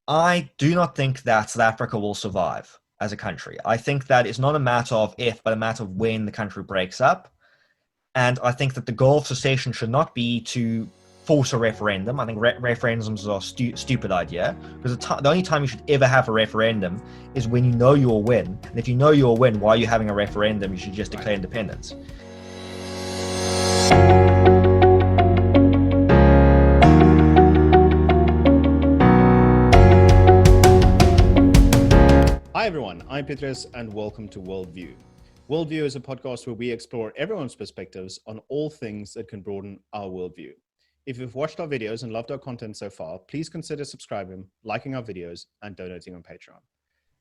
I do not think that South Africa will survive as a country. I think that it's not a matter of if, but a matter of when the country breaks up. And I think that the goal of secession should not be to force a referendum. I think referendums are a stupid idea, because the only time you should ever have a referendum is when you know you'll win. And if you know you'll win, why are you having a referendum? You should just declare independence. Hi everyone, I'm Petrus and welcome to WorldView. WorldView is a podcast where we explore everyone's perspectives on all things that can broaden our worldview. If you've watched our videos and loved our content so far, please consider subscribing, liking our videos, and donating on Patreon.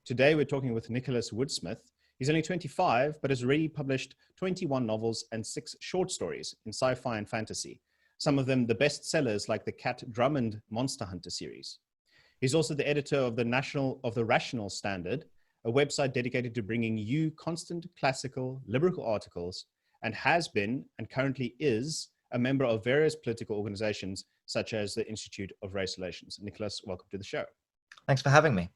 Today we're talking with Nicholas Woode-Smith. He's only 25, but has already published 21 novels and 6 short stories in sci-fi and fantasy, some of them the best sellers like the Cat Drummond Monster Hunter series. He's also the editor of the Rational Standard, a website dedicated to bringing you constant classical liberal articles, and has been and currently is a member of various political organizations such as the Institute of Race Relations. Nicholas, welcome to the show. Thanks for having me.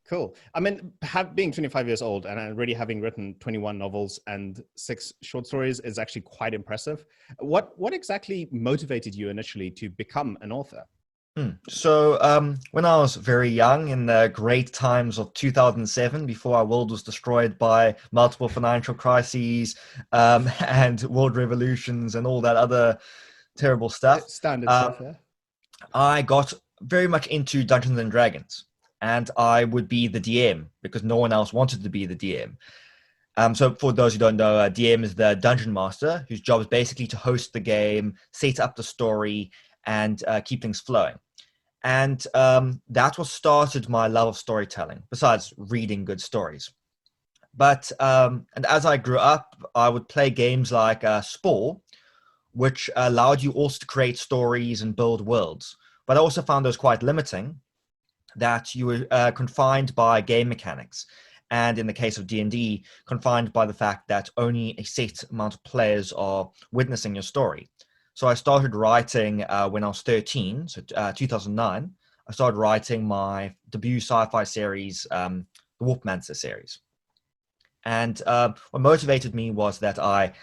Cool. I mean, being 25 years old and already having written 21 novels and 6 short stories is actually quite impressive. What exactly motivated you initially to become an author? So when I was very young, in the great times of 2007, before our world was destroyed by multiple financial crises and world revolutions and all that other terrible stuff, Standard stuff, yeah. I got very much into Dungeons and Dragons, and I would be the DM because no one else wanted to be the DM. So for those who don't know, DM is the dungeon master, whose job is basically to host the game, set up the story, and keep things flowing. And that what started my love of storytelling, besides reading good stories. But and as I grew up, I would play games like Spore, which allowed you also to create stories and build worlds. But I also found those quite limiting, that you were confined by game mechanics. And in the case of D&D, confined by the fact that only a set amount of players are witnessing your story. So I started writing when I was 13, so 2009. I started writing my debut sci-fi series, the Warpmancer series. And what motivated me was that I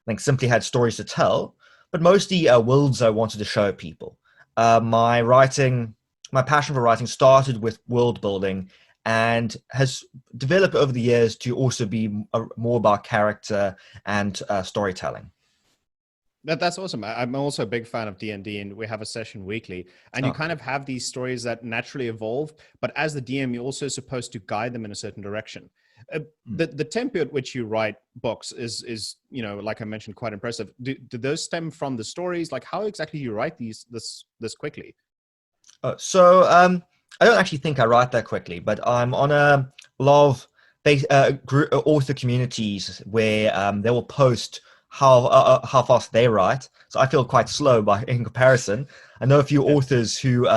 think simply had stories to tell, but mostly worlds I wanted to show people. My passion for writing started with world building and has developed over the years to also be more about character and storytelling. That's awesome. I'm also a big fan of D&D, and we have a session weekly. And you kind of have these stories that naturally evolve, but as the DM, you're also supposed to guide them in a certain direction. The tempo at which you write books is like I mentioned, quite impressive. Do those stem from the stories? Like, how exactly do you write this quickly? So I don't actually think I write that quickly, but I'm on a lot of group author communities where they will post how fast they write. So I feel quite slow in comparison. I know a few authors who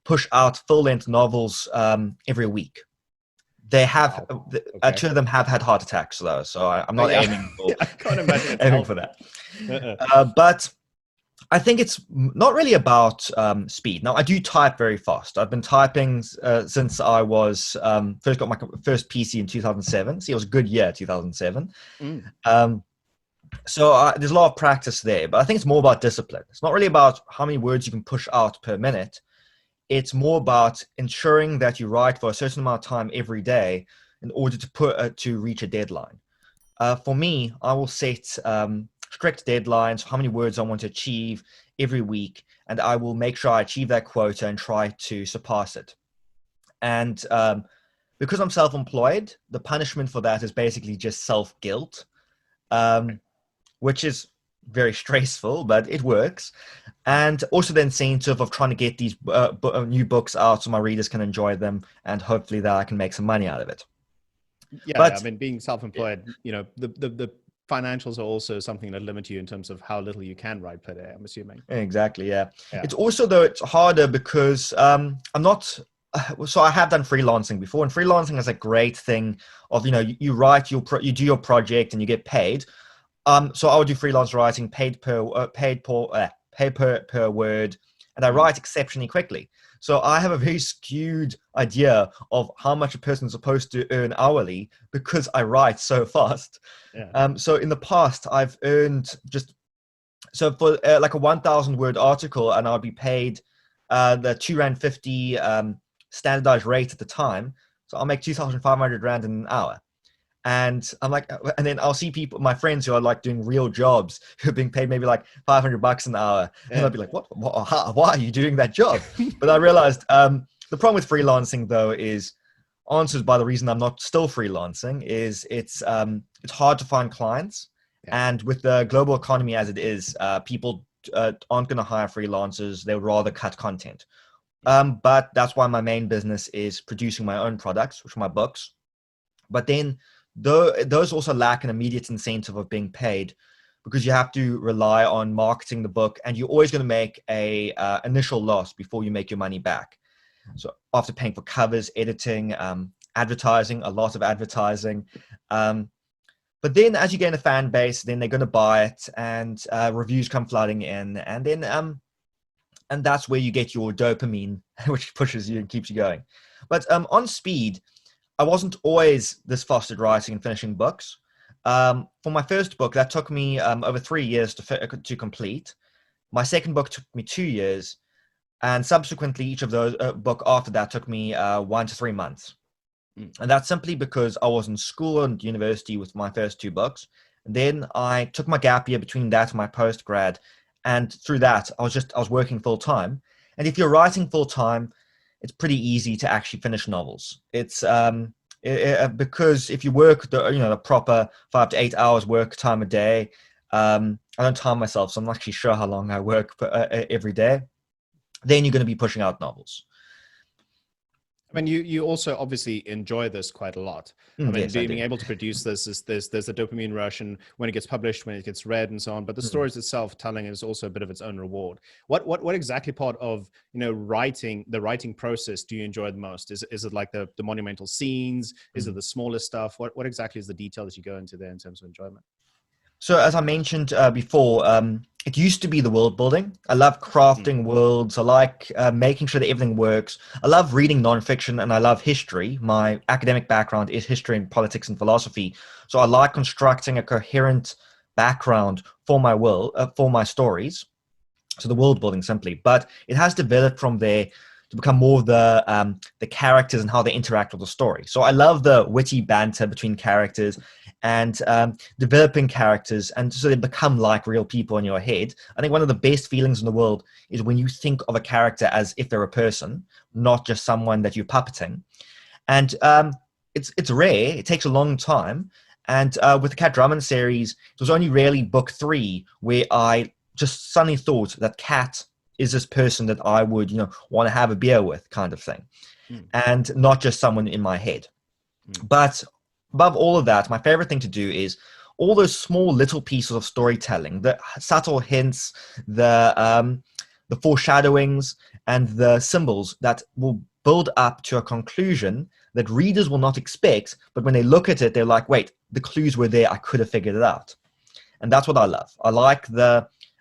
push out full-length novels every week. They have two of them have had heart attacks though, so I'm not aiming for I can't imagine aiming for that. But I think it's not really about speed. Now, I do type very fast. I've been typing since I was first got my first PC in 2007. See, it was a good year, 2007. So there's a lot of practice there, but I think it's more about discipline. It's not really about how many words you can push out per minute. It's more about ensuring that you write for a certain amount of time every day in order to reach a deadline. For me, I will set strict deadlines for how many words I want to achieve every week, and I will make sure I achieve that quota and try to surpass it. And because I'm self-employed, the punishment for that is basically just self-guilt. Which is very stressful, but it works. And also the incentive of trying to get these new books out so my readers can enjoy them, and hopefully that I can make some money out of it. Yeah, but, I mean, being self-employed, the financials are also something that limit you in terms of how little you can write per day, I'm assuming. Exactly, yeah. It's also, though, it's harder because I'm not... So I have done freelancing before, and freelancing is a great thing of, you write, you do your project and you get paid. So I would do freelance writing, paid per word, and I write exceptionally quickly. So I have a very skewed idea of how much a person is supposed to earn hourly because I write so fast. Yeah. So in the past, I've earned just so for like a 1,000 word article, and I'll be paid the £2.50 standardized rate at the time. So I'll make 2,500 rand in an hour. And I'm like, and then I'll see people, my friends who are like doing real jobs who are being paid maybe like $500 an hour. And I'll be like, why are you doing that job? But I realized the problem with freelancing though is answered by the reason I'm not still freelancing is it's hard to find clients. Yeah. And with the global economy as it is, people aren't going to hire freelancers. They'd rather cut content. But that's why my main business is producing my own products, which are my books. But then those also lack an immediate incentive of being paid because you have to rely on marketing the book, and you're always going to make a initial loss before you make your money back. So after paying for covers, editing, advertising, a lot of advertising. But then as you gain a fan base, then they're going to buy it, and reviews come flooding in, and then and that's where you get your dopamine, which pushes you and keeps you going. But on speed, I wasn't always this fast at writing and finishing books. For my first book, that took me over 3 years to complete. My second book took me 2 years, and subsequently, each of those book after that took me 1 to 3 months. And that's simply because I was in school and university with my first 2 books. And then I took my gap year between that and my postgrad, and through that, I was working full time. And if you're writing full time, it's pretty easy to actually finish novels. It's because if you work the proper 5 to 8 hours work time a day, I don't time myself, so I'm not actually sure how long I work every day. Then you're going to be pushing out novels. I mean, you also obviously enjoy this quite a lot. I mean, Yes, being able to produce this is there's a dopamine rush, and when it gets published, when it gets read, and so on. But the stories itself, telling is also a bit of its own reward. What exactly part of the writing process do you enjoy the most? Is it like the monumental scenes? Is it the smaller stuff? What exactly is the detail that you go into there in terms of enjoyment? So as I mentioned before, it used to be the world building. I love crafting worlds. I like making sure that everything works. I love reading nonfiction, and I love history. My academic background is history and politics and philosophy. So I like constructing a coherent background for my world, for my stories. So the world building simply, but it has developed from there to become more of the characters and how they interact with the story. So I love the witty banter between characters and developing characters, and so they become like real people in your head. I think one of the best feelings in the world is when you think of a character as if they're a person, not just someone that you're puppeting. And it's rare. It takes a long time. And with the Cat Drummond series, it was only really book 3 where I just suddenly thought that Cat is this person that I would, want to have a beer with, kind of thing, and not just someone in my head. But above all of that, my favorite thing to do is all those small little pieces of storytelling, the subtle hints, the foreshadowings, and the symbols that will build up to a conclusion that readers will not expect, but when they look at it, they're like, wait, the clues were there, I could have figured it out. And that's what I love. I like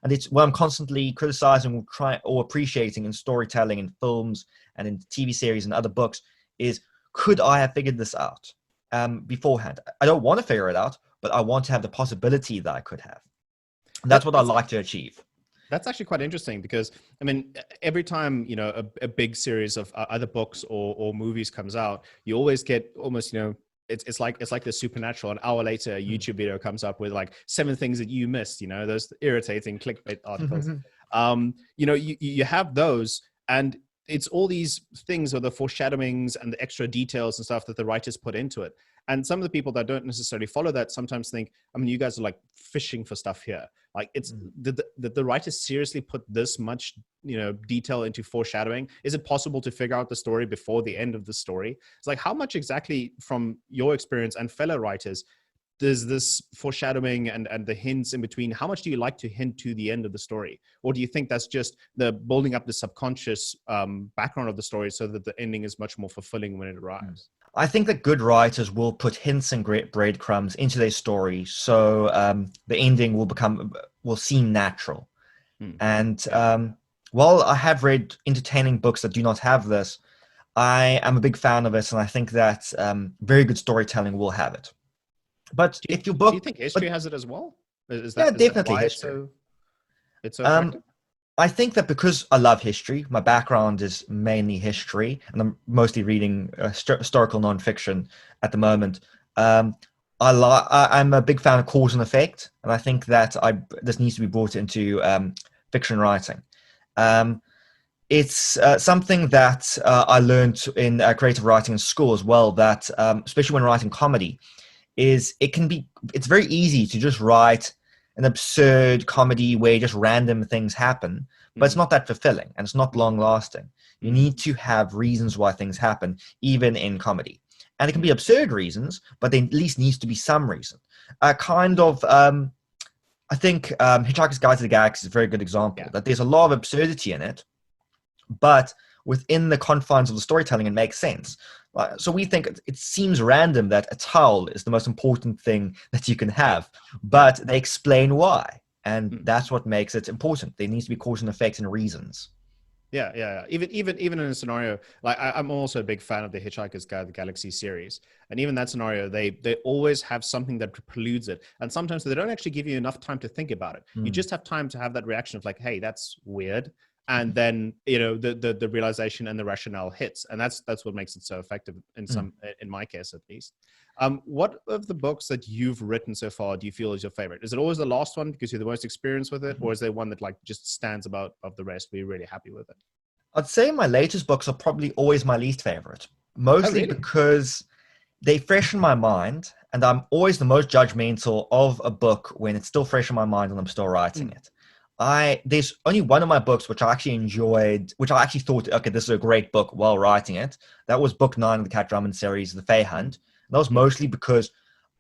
and it's what I'm constantly criticizing or appreciating in storytelling, in films and in TV series and other books is, could I have figured this out beforehand? I don't want to figure it out, but I want to have the possibility that I could have. And that's what I like to achieve. That's actually quite interesting because, I mean, every time, a big series of either books or movies comes out, you always get almost, it's like the supernatural. An hour later, a YouTube video comes up with like 7 things that you missed, those irritating clickbait articles. You have those, and it's all these things, or the foreshadowings and the extra details and stuff that the writers put into it. And some of the people that don't necessarily follow that sometimes think, I mean, you guys are like fishing for stuff here. Like, it's did the writers seriously put this much, detail into foreshadowing? Is it possible to figure out the story before the end of the story? It's like, how much exactly from your experience and fellow writers does this foreshadowing and the hints in between, how much do you like to hint to the end of the story? Or do you think that's just the building up the subconscious background of the story so that the ending is much more fulfilling when it arrives? I think that good writers will put hints and breadcrumbs into their story, so the ending will seem natural. And while I have read entertaining books that do not have this, I am a big fan of it, and I think that very good storytelling will have it. But Do you, if your do you book, think history but has it as well? yeah, Is that definitely why history. it's so Um, attractive? I think that because I love history, my background is mainly history, and I'm mostly reading historical nonfiction at the moment. Um, I'm a big fan of cause and effect, and I think that this needs to be brought into fiction writing. Um, it's something that I learned in creative writing in school as well. That especially when writing comedy, it's very easy to just write an absurd comedy where just random things happen, but it's Mm, not that fulfilling and it's not long lasting. You mm, need to have reasons why things happen, even in comedy. And it can be mm, absurd reasons, but there at least needs to be some reason. I think Hitchhiker's Guide to the Galaxy is a very good example, yeah. that there's a lot of absurdity in it, but within the confines of the storytelling, it makes sense. So we think it seems random that a towel is the most important thing that you can Yeah. have, Yeah. but they explain why. And Mm. that's what makes it important. There needs to be cause and effect and reasons. Yeah, yeah, yeah. Even in a scenario like I'm also a big fan of the Hitchhiker's Guide to the Galaxy series, and even that scenario, they always have something that preludes it, and sometimes they don't actually give you enough time to think about it. You Mm. just have time to have that reaction of like, "Hey, that's weird," and then you know the realization and the rationale hits, and that's what makes it so effective Mm. in my case at least. What of the books that you've written so far do you feel is your favorite? Is it always the last one because you're the most experienced with it, Mhm. or is there one that like just stands about of the rest? Where you're really happy with it? I'd say my latest books are probably always my least favorite, Oh, mostly really? because they freshen my mind, and I'm always the most judgmental of a book when it's still fresh in my mind and I'm still writing Mm, it. There's only one of my books which I actually enjoyed, which I actually thought, okay, this is a great book while writing it. That was book 9 of the Cat Drummond series, The Fae mm, Hunt. And that was mm, mostly because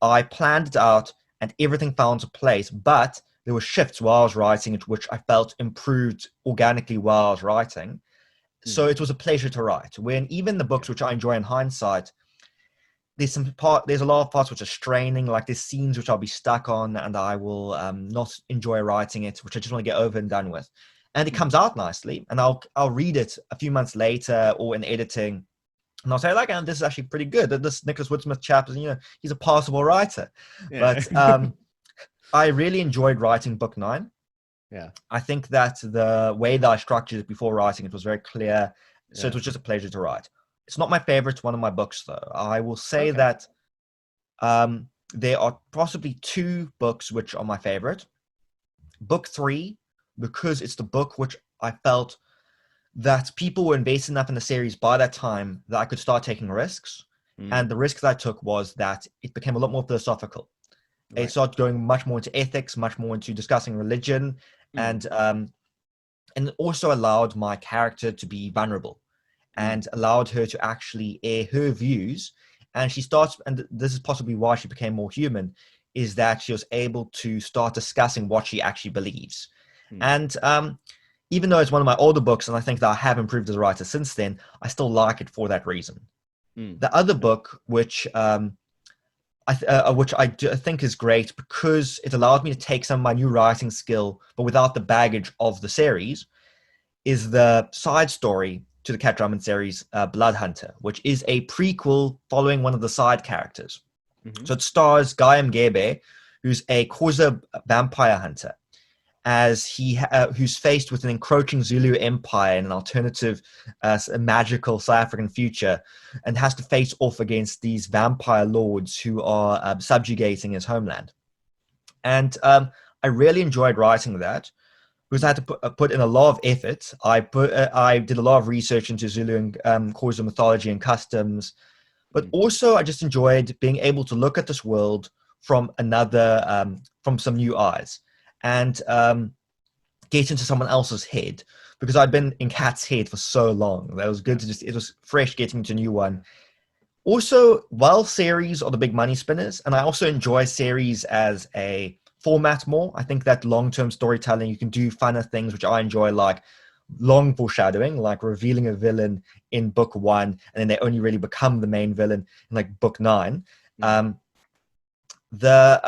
I planned it out and everything fell into place, but there were shifts while I was writing it, which I felt improved organically while I was writing. mm. So it was a pleasure to write. When even the Yeah. books which I enjoy in hindsight, there's a lot of parts which are straining, like there's scenes which I'll be stuck on and I will not enjoy writing it, which I just want to get over and done with. And it Mm, comes out nicely, and I'll read it a few months later or in editing, and I'll say like, this is actually pretty good. This Nicholas Woode-Smith chap is, he's a passable writer. yeah. But I really enjoyed writing book 9. Yeah. I think that the way that I structured it before writing it was very clear. So it Yeah. was just a pleasure to write. It's not my favorite one of my books, though. I will say Okay. that there are possibly 2 books which are my favorite. Book 3, because it's the book which I felt that people were invested enough in the series by that time that I could start taking risks. Mm, And the risk that I took was that it became a lot more philosophical. It right. started going much more into ethics, much more into discussing religion, Mm, and it also allowed my character to be vulnerable mm, and allowed her to actually air her views. And she starts, and this is possibly why she became more human, is that she was able to start discussing what she actually believes. mm, And even though it's one of my older books, and I think that I have improved as a writer since then, I still like it for that reason. mm, The other yeah. book, which I think is great because it allowed me to take some of my new writing skill, but without the baggage of the series, is the side story to the Cat Drummond series, Blood Hunter, which is a prequel following one of the side characters. Mhm, So it stars Guy Mgebe, who's a Xhosa vampire hunter, as who's faced with an encroaching Zulu empire in an alternative, magical South African future, and has to face off against these vampire lords who are subjugating his homeland. And I really enjoyed writing that because I mm, had to put in a lot of effort. I did a lot of research into Zulu and Xhosa mythology and customs, but mm, also I just enjoyed being able to look at this world from some new eyes, and get into someone else's head, because I'd been in Cat's head for so long. That was yeah. good it was fresh getting into a new one. Also, while series are the big money spinners, and I also enjoy series as a format more, I think that long-term storytelling, you can do funner things, which I enjoy, like long foreshadowing, like revealing a villain in book 1, and then they only really become the main villain in like book 9. Mm, Um, the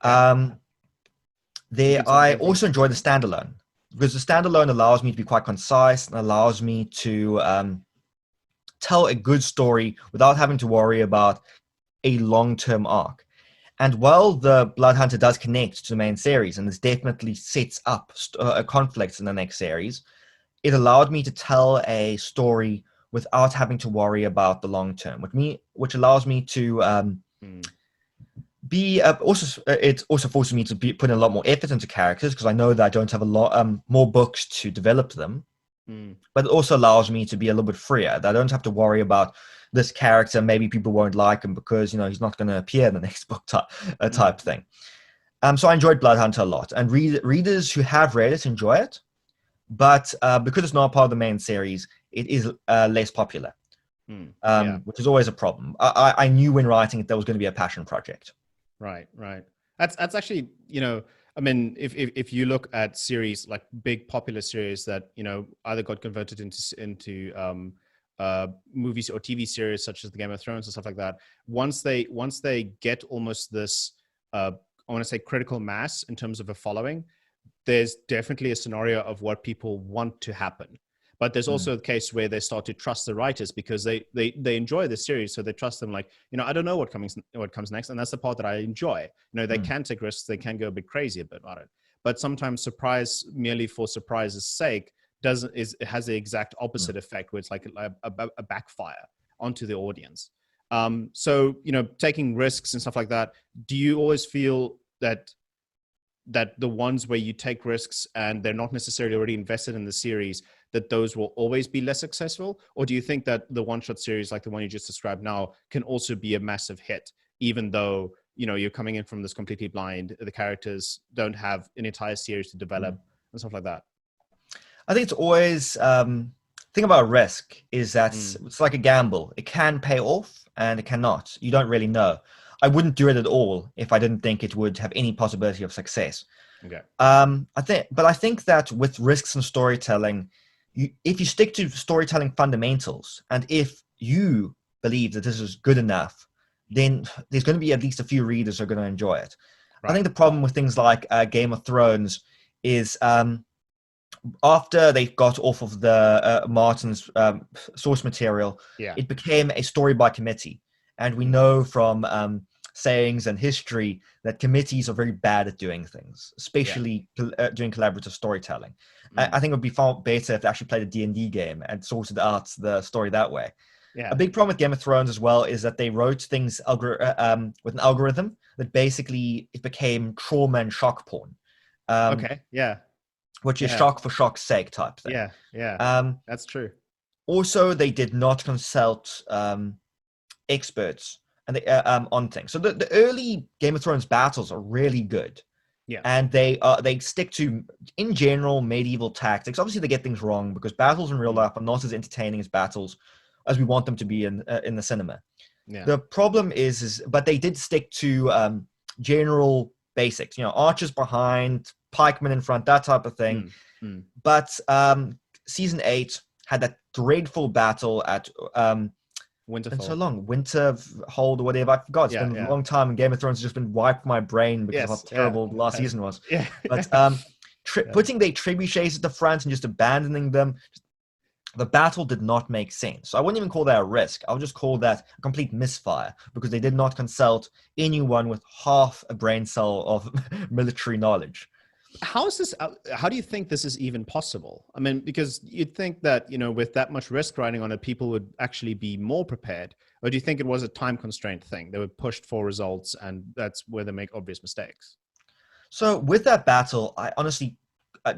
yeah. um, There, Give some I input. also enjoy the standalone because the standalone allows me to be quite concise and allows me to tell a good story without having to worry about a long-term arc. And while the Blood Hunter does connect to the main series and this definitely sets up conflicts in the next series, it allowed me to tell a story without having to worry about the long term, which allows me to be also it also forces me to put in a lot more effort into characters because I know that I don't have a lot more books to develop them. But it also allows me to be a little bit freer. That I don't have to worry about this character. Maybe people won't like him because he's not going to appear in the next book type thing. So I enjoyed Blood Hunter a lot, and readers who have read it enjoy it. But because it's not part of the main series, it is less popular, which is always a problem. I knew when writing it there was going to be a passion project. Right. That's actually, I mean, if you look at series like big popular series that either got converted into movies or TV series such as the Game of Thrones and stuff like that, once they get almost this, I want to say critical mass in terms of a following, there's definitely a scenario of what people want to happen. But there's also a case where they start to trust the writers because they enjoy the series, so they trust them. Like, I don't know what comes next, and that's the part that I enjoy. They can take risks, they can go a bit crazy about it. But sometimes surprise merely for surprise's sake it has the exact opposite effect, where it's like a backfire onto the audience. So taking risks and stuff like that. Do you always feel that the ones where you take risks and they're not necessarily already invested in the series, that those will always be less successful? Or do you think that the one-shot series like the one you just described now can also be a massive hit, even though you're coming in from this completely blind, the characters don't have an entire series to develop and stuff like that? I think it's always thing about risk is that it's like a gamble. It can pay off and it cannot. You don't really know. I wouldn't do it at all if I didn't think it would have any possibility of success. Okay. I think that with risks and storytelling, if you stick to storytelling fundamentals, and if you believe that this is good enough, then there's going to be at least a few readers who are going to enjoy it. Right. I think the problem with things like Game of Thrones is after they got off of the Martin's source material, it became a story by committee. And we know from sayings and history that committees are very bad at doing things, especially doing collaborative storytelling. I think it would be far better if they actually played a D&D game and sorted out the story that way. A big problem with Game of Thrones as well is that they wrote things with an algorithm that basically it became trauma and shock porn. Which is shock for shock's sake type thing. That's true. Also, they did not consult experts and on things. So the early Game of Thrones battles are really good. And they stick to, in general, medieval tactics. Obviously, they get things wrong because battles in real life are not as entertaining as battles as we want them to be in the cinema. The problem but they did stick to general basics. Archers behind, pikemen in front, that type of thing. But season 8 had that dreadful battle at Winterfell. It's so long. Winterhold or whatever. I forgot. It's been a long time, and Game of Thrones has just been wiped from my brain because of how terrible the last season was. But putting the trebuchets at the front and just abandoning them, the battle did not make sense. So I wouldn't even call that a risk. I would just call that a complete misfire because they did not consult anyone with half a brain cell of military knowledge. How do you think this is even possible? I mean, because you'd think that, with that much risk riding on it, people would actually be more prepared. Or do you think it was a time constraint thing? They were pushed for results and that's where they make obvious mistakes. So with that battle, I honestly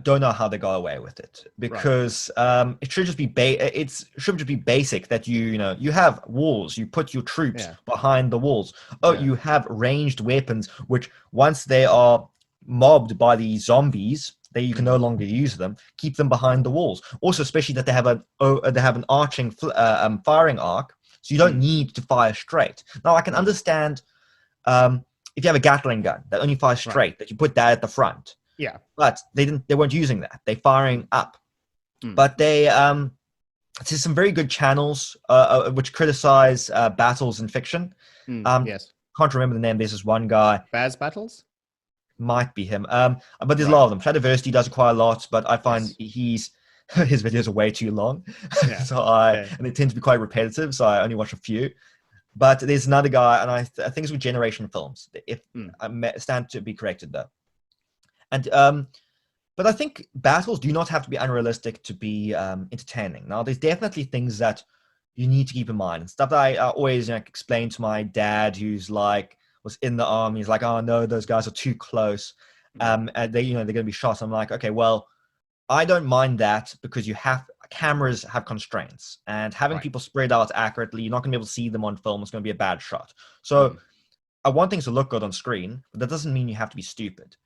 don't know how they got away with it because it should just be basic that you have walls, you put your troops behind the walls. You have ranged weapons, which once they are mobbed by the zombies, you can no longer use them. Keep them behind the walls. Also, especially that they have an arching firing arc, so you don't need to fire straight. Now, I can understand if you have a Gatling gun that only fires straight, that you put that at the front. But they weren't using that. They're firing up. But there's some very good channels which criticize battles in fiction. Can't remember the name. There's this one guy. Baz Battles? Might be him. But there's a Right. lot of them. Shadowversity does quite a lot, but I find Yes. his videos are way too long. Yeah. So Yeah. and they tend to be quite repetitive, so I only watch a few. But there's another guy, and I think it's with Generation Films. If I stand to be corrected though. And but I think battles do not have to be unrealistic to be entertaining. Now, there's definitely things that you need to keep in mind, and stuff that I always explain to my dad, who's like was in the army. He's like, "Oh no, those guys are too close. And they, they're going to be shot." I'm like, "Okay, well, I don't mind that because cameras have constraints, and having people spread out accurately, you're not going to be able to see them on film. It's going to be a bad shot. So I want things to look good on screen, but that doesn't mean you have to be stupid.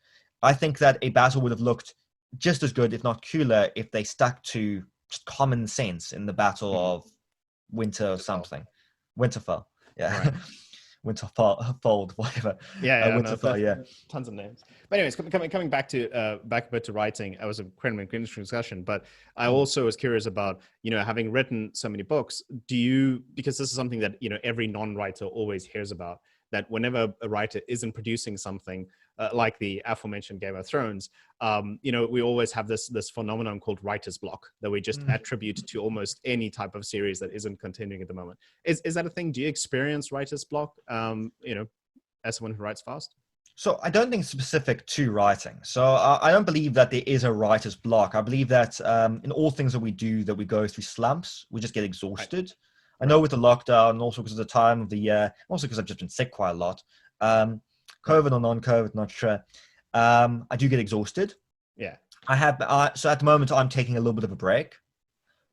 I think that a battle would have looked just as good, if not cooler, if they stuck to just common sense in the Battle of Winter or something. Winterfell. Yeah. Right. Winterfold, whatever. Yeah, Winterfell, yeah. Tons of names. But anyways, coming back to back a bit to writing, I was a incredibly interesting discussion. But I also was curious about, having written so many books, because this is something that every non-writer always hears about, that whenever a writer isn't producing something like the aforementioned Game of Thrones, we always have this phenomenon called writer's block that we just attribute to almost any type of series that isn't continuing at the moment. Is that a thing? Do you experience writer's block, as someone who writes fast? So I don't think it's specific to writing. So I don't believe that there is a writer's block. I believe that in all things that we do, that we go through slumps, we just get exhausted. I know with the lockdown, and also because of the time of the year, also because I've just been sick quite a lot. COVID or non-COVID, not sure. I do get exhausted. Yeah. So at the moment, I'm taking a little bit of a break.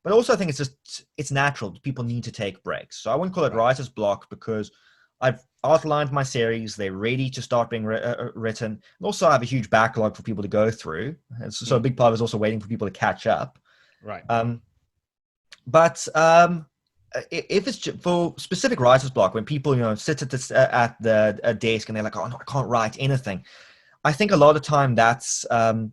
But also I think it's natural. People need to take breaks. So I wouldn't call it writer's block because I've outlined my series. They're ready to start being written. And also I have a huge backlog for people to go through. And so a big part is also waiting for people to catch up. Right. But if it's for specific writer's block, when people sit at the desk and they're like, "Oh no, I can't write anything," I think a lot of the time that's a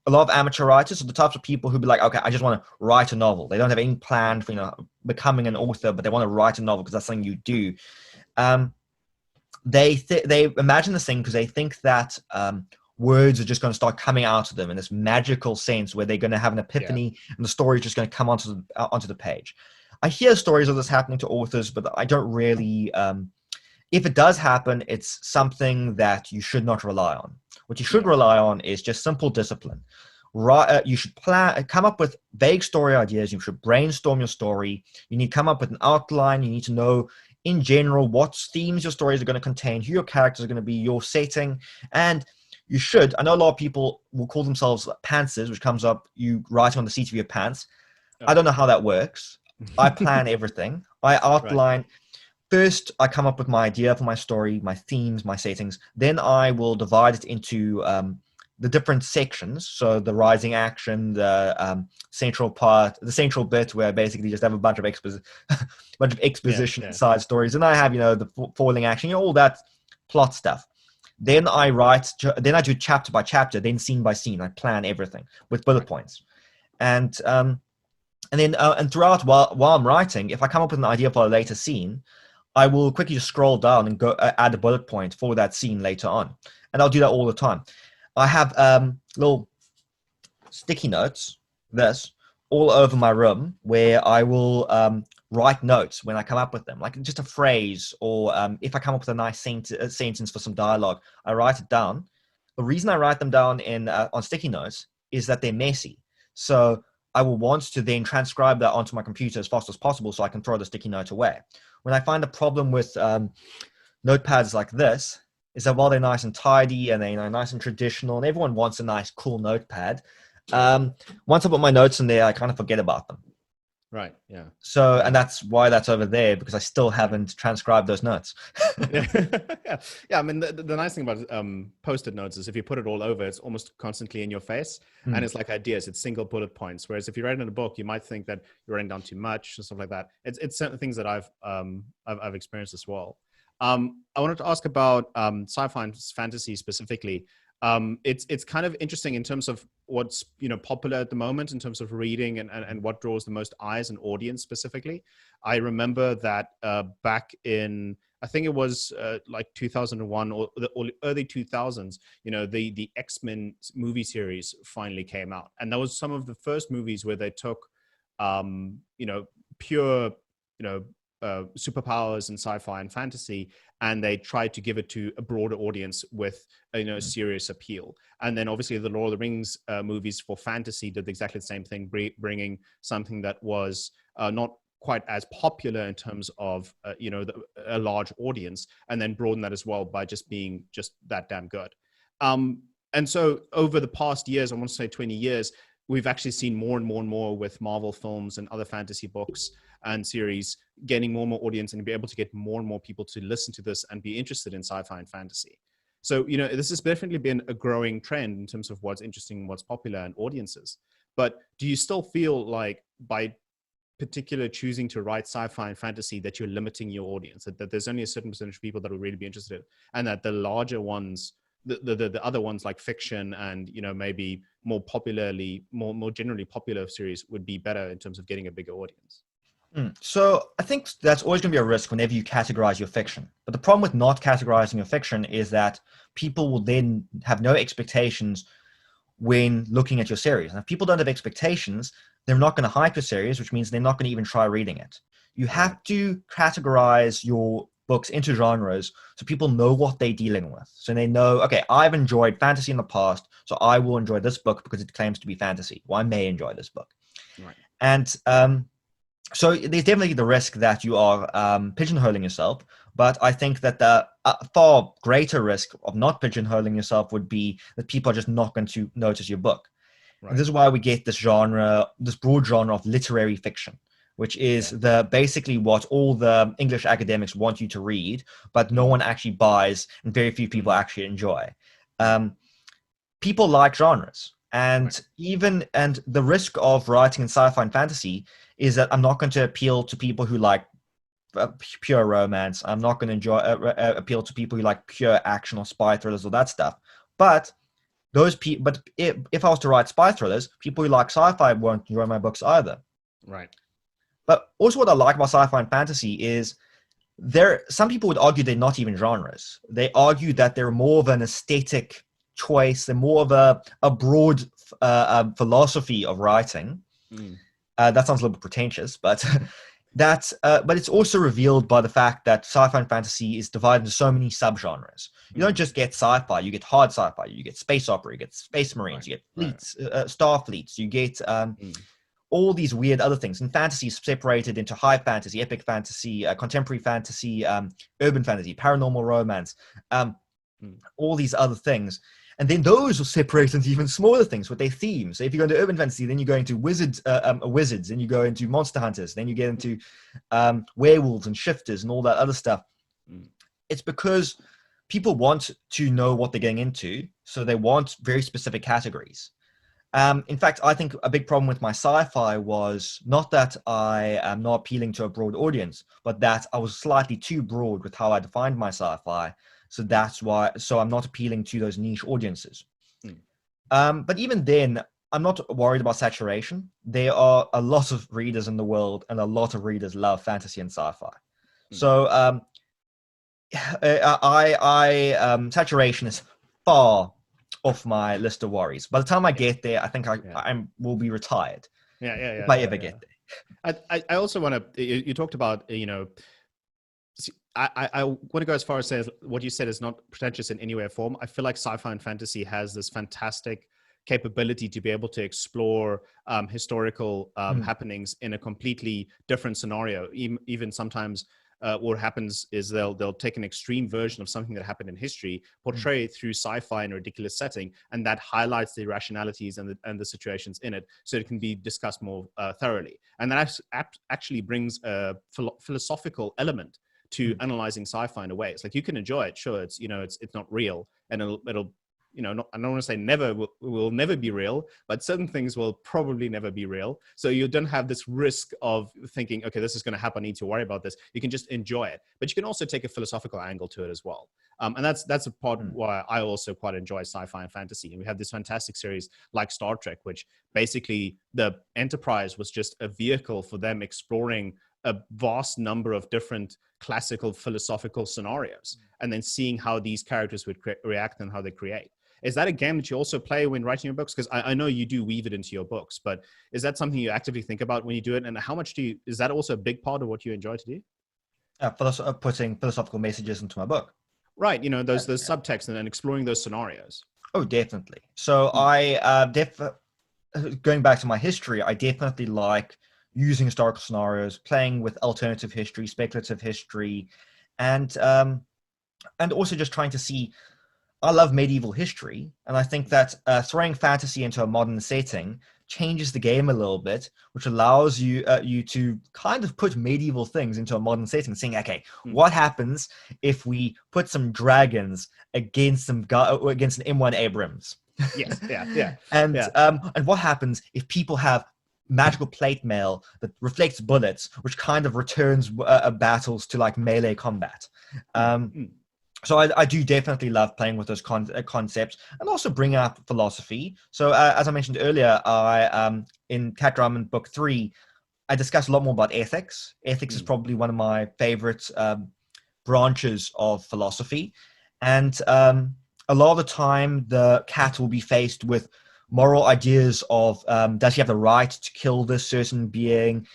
lot of amateur writers are the types of people who be like, "Okay, I just want to write a novel." They don't have any plan for becoming an author, but they want to write a novel because that's something you do. They imagine this thing because they think that words are just going to start coming out of them in this magical sense where they're going to have an epiphany and the story is just going to come onto the page. I hear stories of this happening to authors, but I don't really. If it does happen, it's something that you should not rely on. What you should rely on is just simple discipline. You should come up with vague story ideas. You should brainstorm your story. You need to come up with an outline. You need to know, in general, what themes your stories are going to contain, who your characters are going to be, your setting, and you should. I know a lot of people will call themselves pantsers, which comes up you writing on the seat of your pants. I don't know how that works. I plan everything. I outline. First, I come up with my idea for my story, my themes, my settings. Then I will divide it into the different sections. So the rising action, the central part, the central bit where I basically just have a bunch of exposition side stories. And I have, the falling action, all that plot stuff. Then I do chapter by chapter, then scene by scene. I plan everything with bullet points. And throughout while I'm writing, if I come up with an idea for a later scene, I will quickly just scroll down and go add a bullet point for that scene later on. And I'll do that all the time. I have little sticky notes, all over my room where I will write notes when I come up with them, like just a phrase, or if I come up with a nice sentence for some dialogue, I write it down. The reason I write them down on sticky notes is that they're messy. So I will want to then transcribe that onto my computer as fast as possible so I can throw the sticky note away. When I find a problem with notepads like this is that while they're nice and tidy and they're nice and traditional and everyone wants a nice cool notepad, once I put my notes in there, I kind of forget about them. Right. Yeah. So, and that's why that's over there, because I still haven't transcribed those notes. Yeah. I mean, the nice thing about Post-it notes is if you put it all over, it's almost constantly in your face, and it's like ideas. It's single bullet points. Whereas if you write in a book, you might think that you're writing down too much and stuff like that. It's certain things that I've experienced as well. I wanted to ask about sci-fi and fantasy specifically. It's kind of interesting in terms of what's popular at the moment in terms of reading and what draws the most eyes and audience specifically. I remember that back in I think it was like 2001 or the early 2000s, the X-Men movie series finally came out. And that was some of the first movies where they took, pure, superpowers and sci-fi and fantasy, and they tried to give it to a broader audience with, serious appeal. And then obviously the Lord of the Rings movies for fantasy did exactly the same thing, bringing something that was not quite as popular in terms of a large audience, and then broaden that as well by just being just that damn good. And so over the past years, I want to say 20 years, we've actually seen more and more and more with Marvel films and other fantasy books and series gaining more and more audience, and be able to get more and more people to listen to this and be interested in sci-fi and fantasy. So this has definitely been a growing trend in terms of what's interesting, what's popular, and audiences. But do you still feel like by particular choosing to write sci-fi and fantasy that you're limiting your audience, that there's only a certain percentage of people that will really be interested, and that the larger ones, the other ones like fiction and maybe more popularly, more generally popular series would be better in terms of getting a bigger audience? So I think that's always going to be a risk whenever you categorize your fiction. But the problem with not categorizing your fiction is that people will then have no expectations when looking at your series. And if people don't have expectations, they're not going to hype your series, which means they're not going to even try reading it. You have to categorize your books into genres so people know what they're dealing with. So they know, okay, I've enjoyed fantasy in the past, so I will enjoy this book because it claims to be fantasy. Well, I may enjoy this book. Right. And so there's definitely the risk that you are pigeonholing yourself, but I think that the far greater risk of not pigeonholing yourself would be that people are just not going to notice your book. Right. And this is why we get this genre, this broad genre of literary fiction, which is basically what all the English academics want you to read, but no one actually buys and very few people actually enjoy. People like genres. And and the risk of writing in sci-fi and fantasy is that I'm not going to appeal to people who like pure romance. I'm not going to appeal to people who like pure action or spy thrillers or that stuff. But if I was to write spy thrillers, people who like sci-fi won't enjoy my books either. Right. But also what I like about sci-fi and fantasy is some people would argue they're not even genres. They argue that they're more of an aesthetic choice. They're more of a broad philosophy of writing. That sounds a little bit pretentious, but but it's also revealed by the fact that sci-fi and fantasy is divided into so many subgenres. You don't just get sci-fi; you get hard sci-fi, you get space opera, you get space marines, you get fleets, star fleets, you get all these weird other things. And fantasy is separated into high fantasy, epic fantasy, contemporary fantasy, urban fantasy, paranormal romance, all these other things. And then those will separate into even smaller things with their themes. So if you go into urban fantasy, then you go into wizards, then you go into monster hunters, then you get into werewolves and shifters and all that other stuff. It's because people want to know what they're getting into, so they want very specific categories. In fact, I think a big problem with my sci-fi was not that I am not appealing to a broad audience, but that I was slightly too broad with how I defined my sci-fi. So that's why. So I'm not appealing to those niche audiences. But even then, I'm not worried about saturation. There are a lot of readers in the world, and a lot of readers love fantasy and sci-fi. So saturation is far off my list of worries. By the time I get there, I think I will be retired. If I ever get there. I also want to. You talked about I want to go as far as say what you said is not pretentious in any way or form. I feel like sci-fi and fantasy has this fantastic capability to be able to explore historical happenings in a completely different scenario. Even sometimes what happens is they'll take an extreme version of something that happened in history, portray it through sci-fi in a ridiculous setting, and that highlights the irrationalities and the situations in it, so it can be discussed more thoroughly. And that actually brings a philosophical element to analyzing sci-fi in a way. It's like you can enjoy it, sure. It's it's not real, and it'll I don't want to say will never be real, but certain things will probably never be real. So you don't have this risk of thinking, okay, this is going to happen, I need to worry about this. You can just enjoy it, but you can also take a philosophical angle to it as well. And that's a part why I also quite enjoy sci-fi and fantasy. And we have this fantastic series like Star Trek, which basically the Enterprise was just a vehicle for them exploring a vast number of different classical philosophical scenarios, and then seeing how these characters would react and how they create. Is that a game that you also play when writing your books? Because I know you do weave it into your books, but is that something you actively think about when you do it? And how much is that also a big part of what you enjoy to do? Putting philosophical messages into my book. Right. Those subtext and exploring those scenarios. Oh, definitely. So going back to my history, I definitely like using historical scenarios, playing with alternative history, speculative history, and also just trying to see. I love medieval history, and I think that throwing fantasy into a modern setting changes the game a little bit, which allows you to kind of put medieval things into a modern setting, saying, okay, what happens if we put some dragons against an M1 Abrams? Yes, yeah. And what happens if people have magical plate mail that reflects bullets, which kind of returns battles to like melee combat? So I do definitely love playing with those concepts and also bringing up philosophy. So as I mentioned earlier, in Cat Drummond book 3, I discuss a lot more about ethics. Ethics is probably one of my favorite branches of philosophy. And a lot of the time, the cat will be faced with moral ideas of, does he have the right to kill this certain being?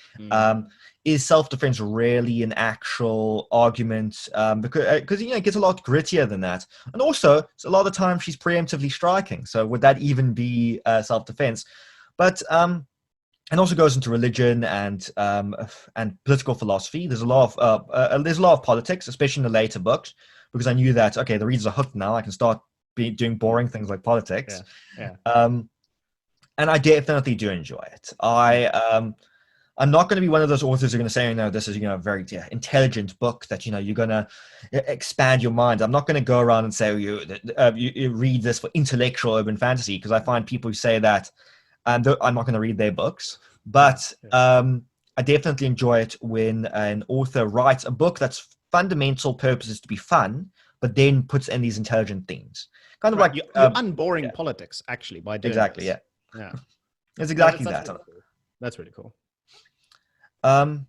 Is self-defense really an actual argument? Because it gets a lot grittier than that. And also, a lot of the time she's preemptively striking. So would that even be self-defense? But and also goes into religion and political philosophy. There's a lot of politics, especially in the later books, because I knew that the readers are hooked now. I can start doing boring things like politics. Yeah. And I definitely do enjoy it. I'm not going to be one of those authors who are going to say, no, this is a very intelligent book that you're going to expand your mind. I'm not going to go around and say you read this for intellectual urban fantasy, because I find people who say that, and I'm not going to read their books. But I definitely enjoy it when an author writes a book that's fundamental purpose is to be fun, but then puts in these intelligent themes. Kind of like you're unboring politics, actually, by doing exactly. this. Yeah. It's exactly that. Really cool. That's really cool. I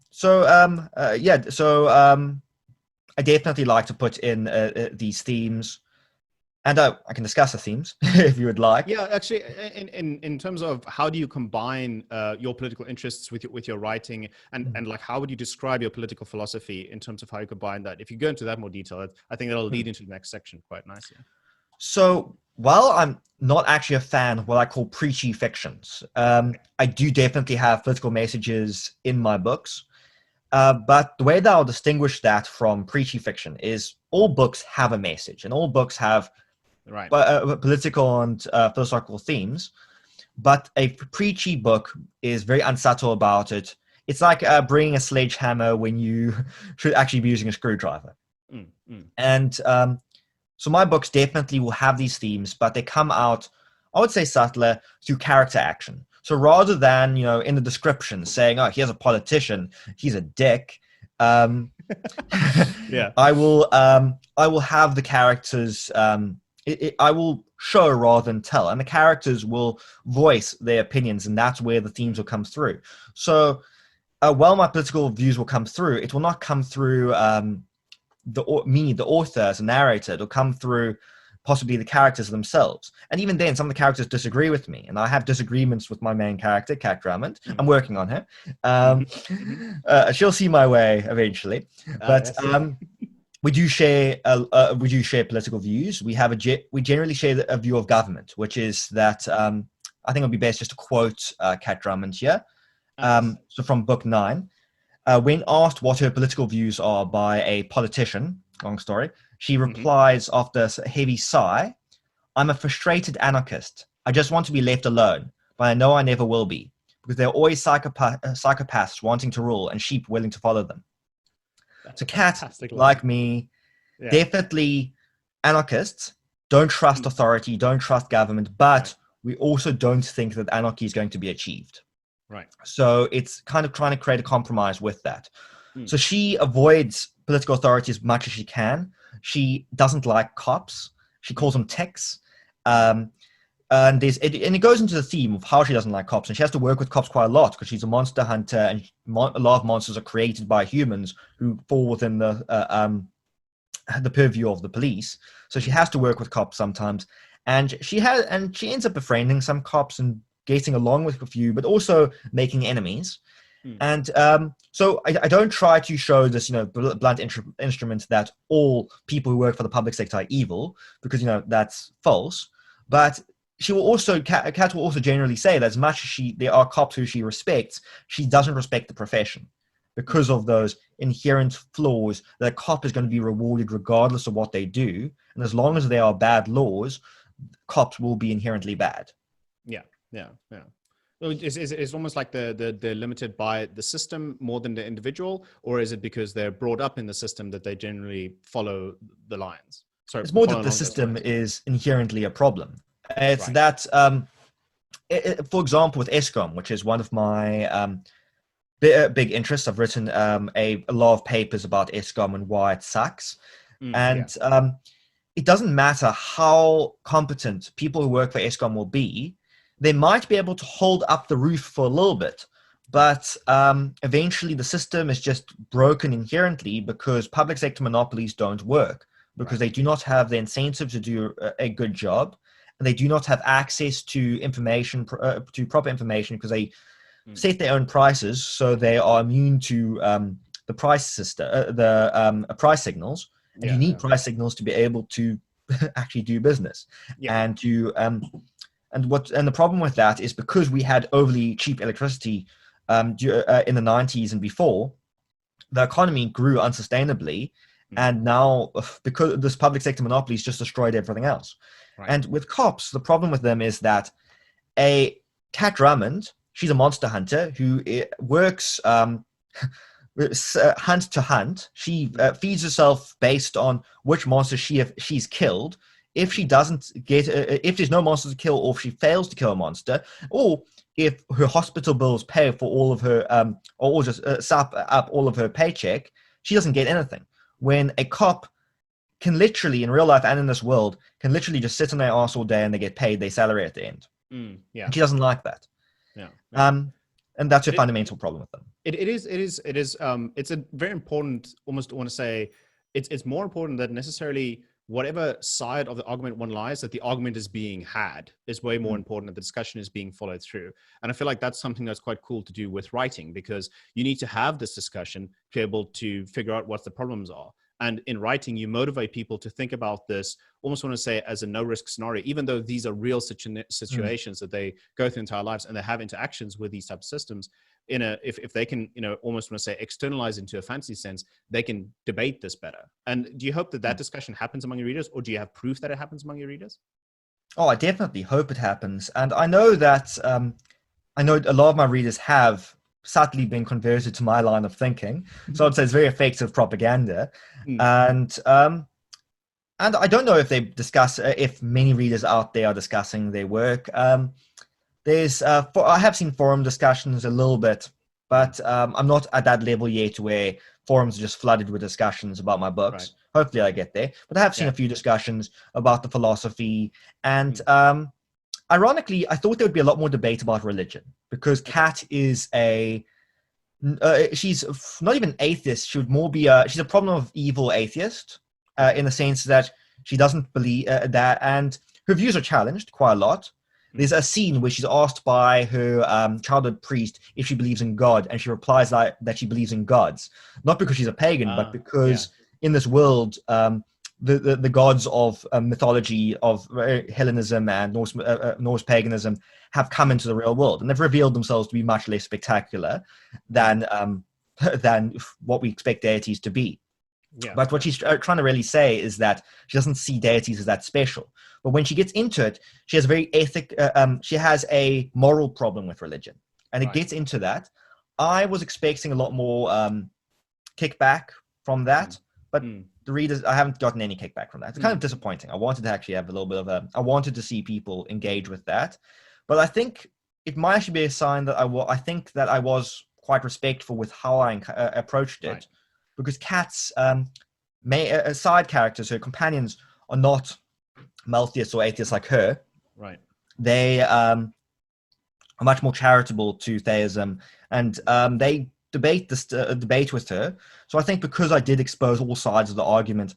definitely like to put in these themes, and I can discuss the themes if you would like. Yeah, actually, in terms of how do you combine your political interests with your writing, and like how would you describe your political philosophy in terms of how you combine that? If you go into that more detail, I think that'll lead into the next section quite nicely. So while I'm not actually a fan of what I call preachy fictions, I do definitely have political messages in my books. But the way that I'll distinguish that from preachy fiction is all books have a message, and all books have political and philosophical themes. But a preachy book is very unsubtle about it. It's like bringing a sledgehammer when you should actually be using a screwdriver. And so my books definitely will have these themes, but they come out, I would say, subtler through character action. So rather than, in the description saying, oh, here's a politician, he's a dick, I will have the characters, I will show rather than tell, and the characters will voice their opinions, and that's where the themes will come through. So while my political views will come through, it will not come through the author as a narrator. It'll come through possibly the characters themselves. And even then, some of the characters disagree with me, and I have disagreements with my main character, Cat Drummond. I'm working on her. She'll see my way eventually. But we do share political views. We generally share a view of government, which is that I think it would be best just to quote Cat Drummond here. So from book 9. When asked what her political views are by a politician, long story, she replies after a heavy sigh, "I'm a frustrated anarchist. I just want to be left alone, but I know I never will be, because there are always psychopaths wanting to rule and sheep willing to follow them." So Cat, like me, definitely anarchists, don't trust authority, don't trust government, but we also don't think that anarchy is going to be achieved. Right. So it's kind of trying to create a compromise with that. So she avoids political authority as much as she can. She doesn't like cops. She calls them ticks. and it goes into the theme of how she doesn't like cops, and she has to work with cops quite a lot because she's a monster hunter, and a lot of monsters are created by humans who fall within the purview of the police. So she has to work with cops sometimes, and she ends up befriending some cops and getting along with a few, but also making enemies. And so I don't try to show this, blunt instrument that all people who work for the public sector are evil, because that's false. But Kat will also generally say that as much as there are cops who she respects, she doesn't respect the profession because of those inherent flaws that a cop is going to be rewarded regardless of what they do. And as long as there are bad laws, cops will be inherently bad. Yeah. So it's almost like they're limited by the system more than the individual, or is it because they're brought up in the system that they generally follow the lines? Sorry, it's more that the system is inherently a problem. It's right. that, for example, with ESCOM, which is one of my big interests. I've written a lot of papers about ESCOM and why it sucks. It doesn't matter how competent people who work for ESCOM will be. They might be able to hold up the roof for a little bit, but eventually the system is just broken inherently because public sector monopolies don't work, because they do not have the incentive to do a good job, and they do not have access to information, to proper information, because they set their own prices, so they are immune to the price system, price signals. And you need price signals to be able to actually do business, and to and the problem with that is because we had overly cheap electricity in the 90s and before, the economy grew unsustainably, and now because this public sector monopolies just destroyed everything else. And with cops, the problem with them is that Kat Drummond, she's a monster hunter who works hunt to hunt. She feeds herself based on which monster she's killed. If she doesn't get, if there's no monster to kill, or if she fails to kill a monster, or if her hospital bills pay for all of her, or just sap up all of her paycheck, she doesn't get anything. When a cop can literally, in real life and in this world, can literally just sit on their ass all day and they get paid their salary at the end. And she doesn't like that. And that's a fundamental problem with them. It is. It's a very important, almost I want to say, it's more important that necessarily whatever side of the argument one lies, that the argument is being had is way more important, that the discussion is being followed through. And I feel like that's something that's quite cool to do with writing, because you need to have this discussion to be able to figure out what the problems are. And in writing, you motivate people to think about this, almost want to say, as a no-risk scenario, even though these are real situations that they go through entire lives, and they have interactions with these types of systems. If they can, almost want to say, externalize into a fancy sense, they can debate this better. And do you hope that discussion happens among your readers, or do you have proof that it happens among your readers? Oh, I definitely hope it happens. And I know that I know a lot of my readers have subtly been converted to my line of thinking. So I'd say it's very effective propaganda. And I don't know if they discuss, if many readers out there are discussing their work. I have seen forum discussions a little bit, but I'm not at that level yet where forums are just flooded with discussions about my books. Hopefully I get there. But I have seen a few discussions about the philosophy. And ironically, I thought there would be a lot more debate about religion, because Kat is she's not even atheist. She would more be she's a problem of evil atheist, in the sense that she doesn't believe that, and her views are challenged quite a lot. There's a scene where she's asked by her childhood priest if she believes in God, and she replies that she believes in gods, not because she's a pagan, but because in this world, the gods of mythology of Hellenism and Norse paganism have come into the real world, and they've revealed themselves to be much less spectacular than what we expect deities to be. But what she's trying to really say is that she doesn't see deities as that special. But when she gets into it, she has she has a moral problem with religion, and it gets into that. I was expecting a lot more kickback from that, but the readers, I haven't gotten any kickback from that. It's kind of disappointing. I wanted to actually have a little bit of I wanted to see people engage with that, but I think it might actually be a sign that I think that I was quite respectful with how I approached it. Because Kat's side characters, her companions, are not maltheists or atheists like her. they are much more charitable to theism, and they debate with her. So I think because I did expose all sides of the argument,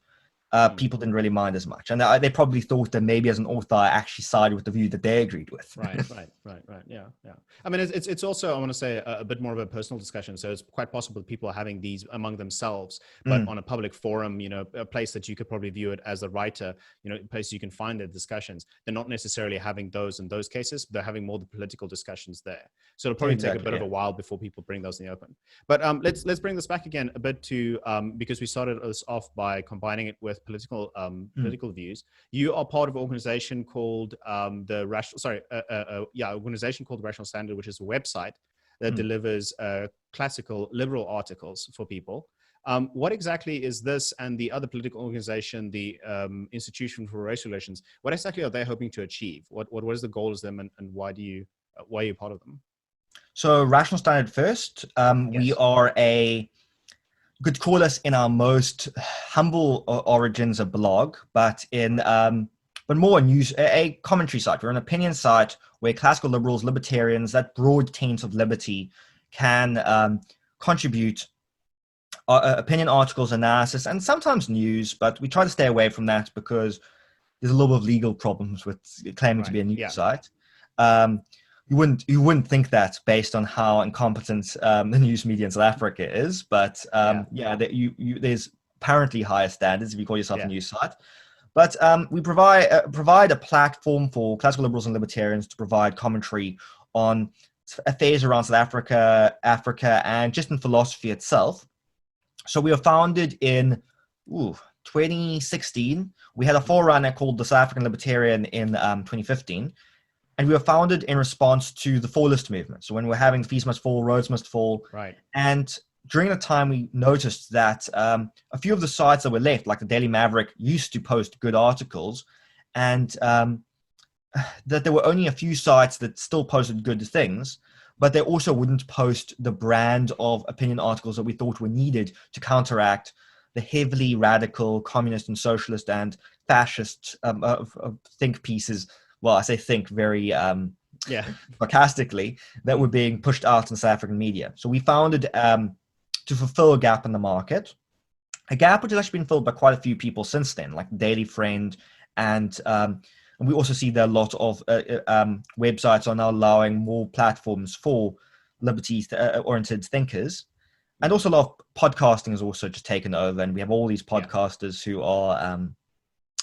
people didn't really mind as much, and they probably thought that maybe as an author I actually sided with the view that they agreed with. Right. Yeah. I mean, it's also, I want to say, a bit more of a personal discussion. So it's quite possible that people are having these among themselves, but on a public forum, a place that you could probably view it as a writer, a place you can find the discussions. They're not necessarily having those in those cases, but they're having more the political discussions there. So it'll probably take a bit of a while before people bring those in the open. But let's bring this back again a bit to because we started us off by combining it with political views. You are part of an organization called organization called Rational Standard, which is a website that delivers classical liberal articles for people. What exactly is this and the other political organization, the Institution for Race Relations? What exactly are they hoping to achieve? What is the goal of them, and why are you part of them? So Rational Standard first, we are you could call us in our most humble origins a blog, but more a commentary site. We're an opinion site where classical liberals, libertarians, that broad taint of liberty, can contribute opinion articles, analysis, and sometimes news. But we try to stay away from that because there's a lot of legal problems with claiming to be a news site. You wouldn't think that based on how incompetent the news media in South Africa is, but there's apparently higher standards if you call yourself a news site. But we provide a platform for classical liberals and libertarians to provide commentary on affairs around South Africa, and just in philosophy itself. So we were founded in 2016. We had a forerunner called the South African Libertarian in 2015. And we were founded in response to the fallist movement. So when we're having Feast Must Fall, Roads Must Fall. Right. And during the time, we noticed that a few of the sites that were left, like the Daily Maverick, used to post good articles, and that there were only a few sites that still posted good things, but they also wouldn't post the brand of opinion articles that we thought were needed to counteract the heavily radical communist and socialist and fascist think pieces. Well, I say think very sarcastically, that were being pushed out in South African media. So we founded to fulfill a gap in the market, a gap which has actually been filled by quite a few people since then, like Daily Friend, and we also see that a lot of websites are now allowing more platforms for liberty-oriented thinkers. And also a lot of podcasting has also just taken over, and we have all these podcasters who are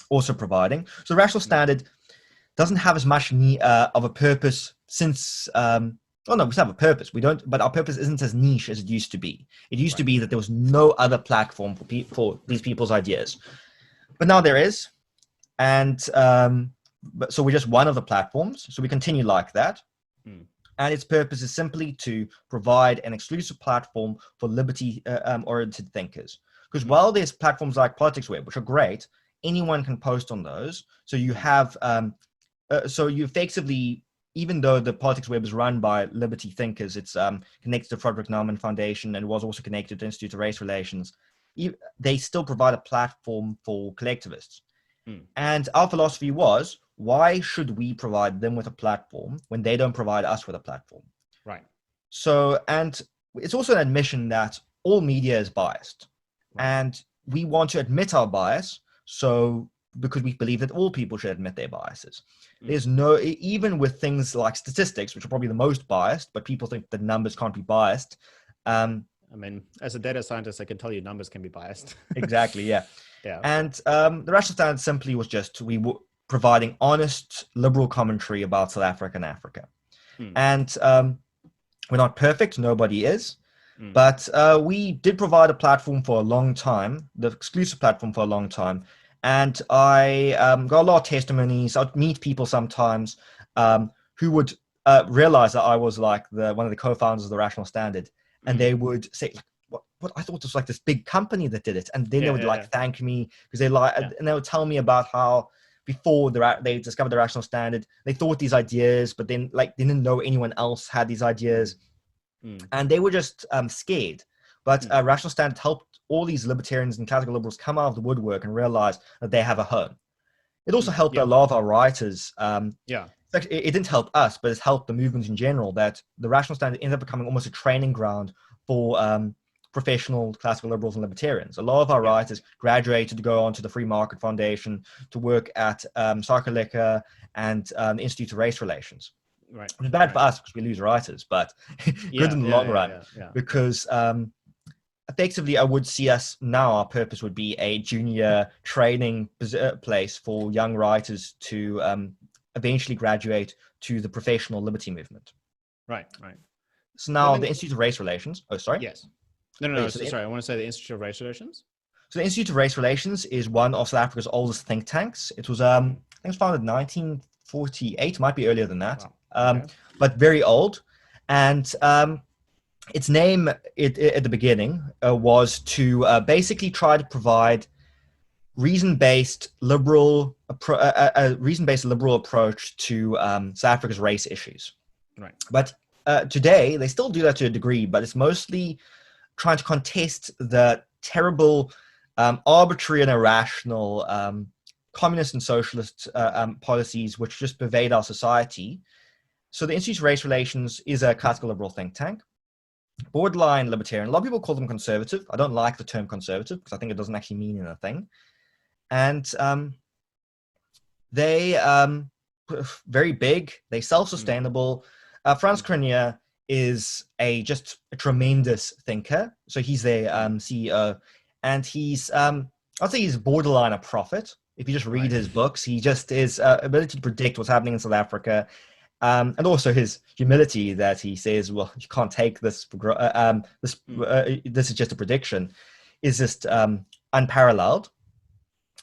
also providing. So Rational Standard doesn't have as much of a purpose since we still have a purpose. We don't, but our purpose isn't as niche as it used to be. It used to be that there was no other platform for these people's ideas, but now there is, and so we're just one of the platforms. So we continue like that, and its purpose is simply to provide an exclusive platform for liberty-oriented thinkers. Because while there's platforms like Politics Web, which are great, anyone can post on those. So you have so you effectively, even though the Politics Web is run by liberty thinkers, it's connected to Frederick Naumann Foundation and was also connected to Institute of Race Relations, they still provide a platform for collectivists. And our philosophy was, why should we provide them with a platform when they don't provide us with a platform? Right. So, and it's also an admission that all media is biased. And we want to admit our bias, because we believe that all people should admit their biases. There's even with things like statistics, which are probably the most biased, but people think that numbers can't be biased. I mean, as a data scientist, I can tell you numbers can be biased. Exactly, yeah. And the Rational Standard simply was just, we were providing honest liberal commentary about South Africa and Africa. And we're not perfect, nobody is. But we did provide a platform for a long time, the exclusive platform for a long time. And I got a lot of testimonies. I'd meet people sometimes who would realize that I was like one of the co-founders of the Rational Standard. And they would say, what I thought it was like this big company that did it. And then they would thank me because and they would tell me about how before they discovered the Rational Standard, they thought these ideas, but then they didn't know anyone else had these ideas. And they were just scared. But Rational Standard helped all these libertarians and classical liberals come out of the woodwork and realize that they have a home. It also helped a lot of our writers it didn't help us, but it's helped the movement in general, that the rational standard ended up becoming almost a training ground for professional classical liberals and libertarians. A lot of our writers graduated to go on to the Free Market Foundation to work at Sarkolika and the Institute of Race Relations. Right. It was bad for us because we lose writers, but good in the long run because effectively I would see us now, our purpose would be a junior training place for young writers to eventually graduate to the professional liberty movement. Right. So now the Institute of Race Relations. Oh, sorry. Yes. No. Sorry. I want to say the Institute of Race Relations. So the Institute of Race Relations is one of South Africa's oldest think tanks. It was, I think it was founded in 1948, might be earlier than that, but very old. And its name at the beginning was to basically try to provide reason-based liberal approach to South Africa's race issues. Right. But today they still do that to a degree, but it's mostly trying to contest the terrible, arbitrary and irrational communist and socialist policies which just pervade our society. So the Institute of Race Relations is a classical liberal think tank, borderline libertarian. A lot of people call them conservative. I don't like the term conservative because I think it doesn't actually mean anything. And they very big, they self-sustainable. Franz Krenier is just a tremendous thinker. So he's their CEO, and he's I'd say he's borderline a prophet. If you just read his books, he just is ability to predict what's happening in South Africa, and also his humility that he says, well, you can't take this for this is just a prediction, is just unparalleled.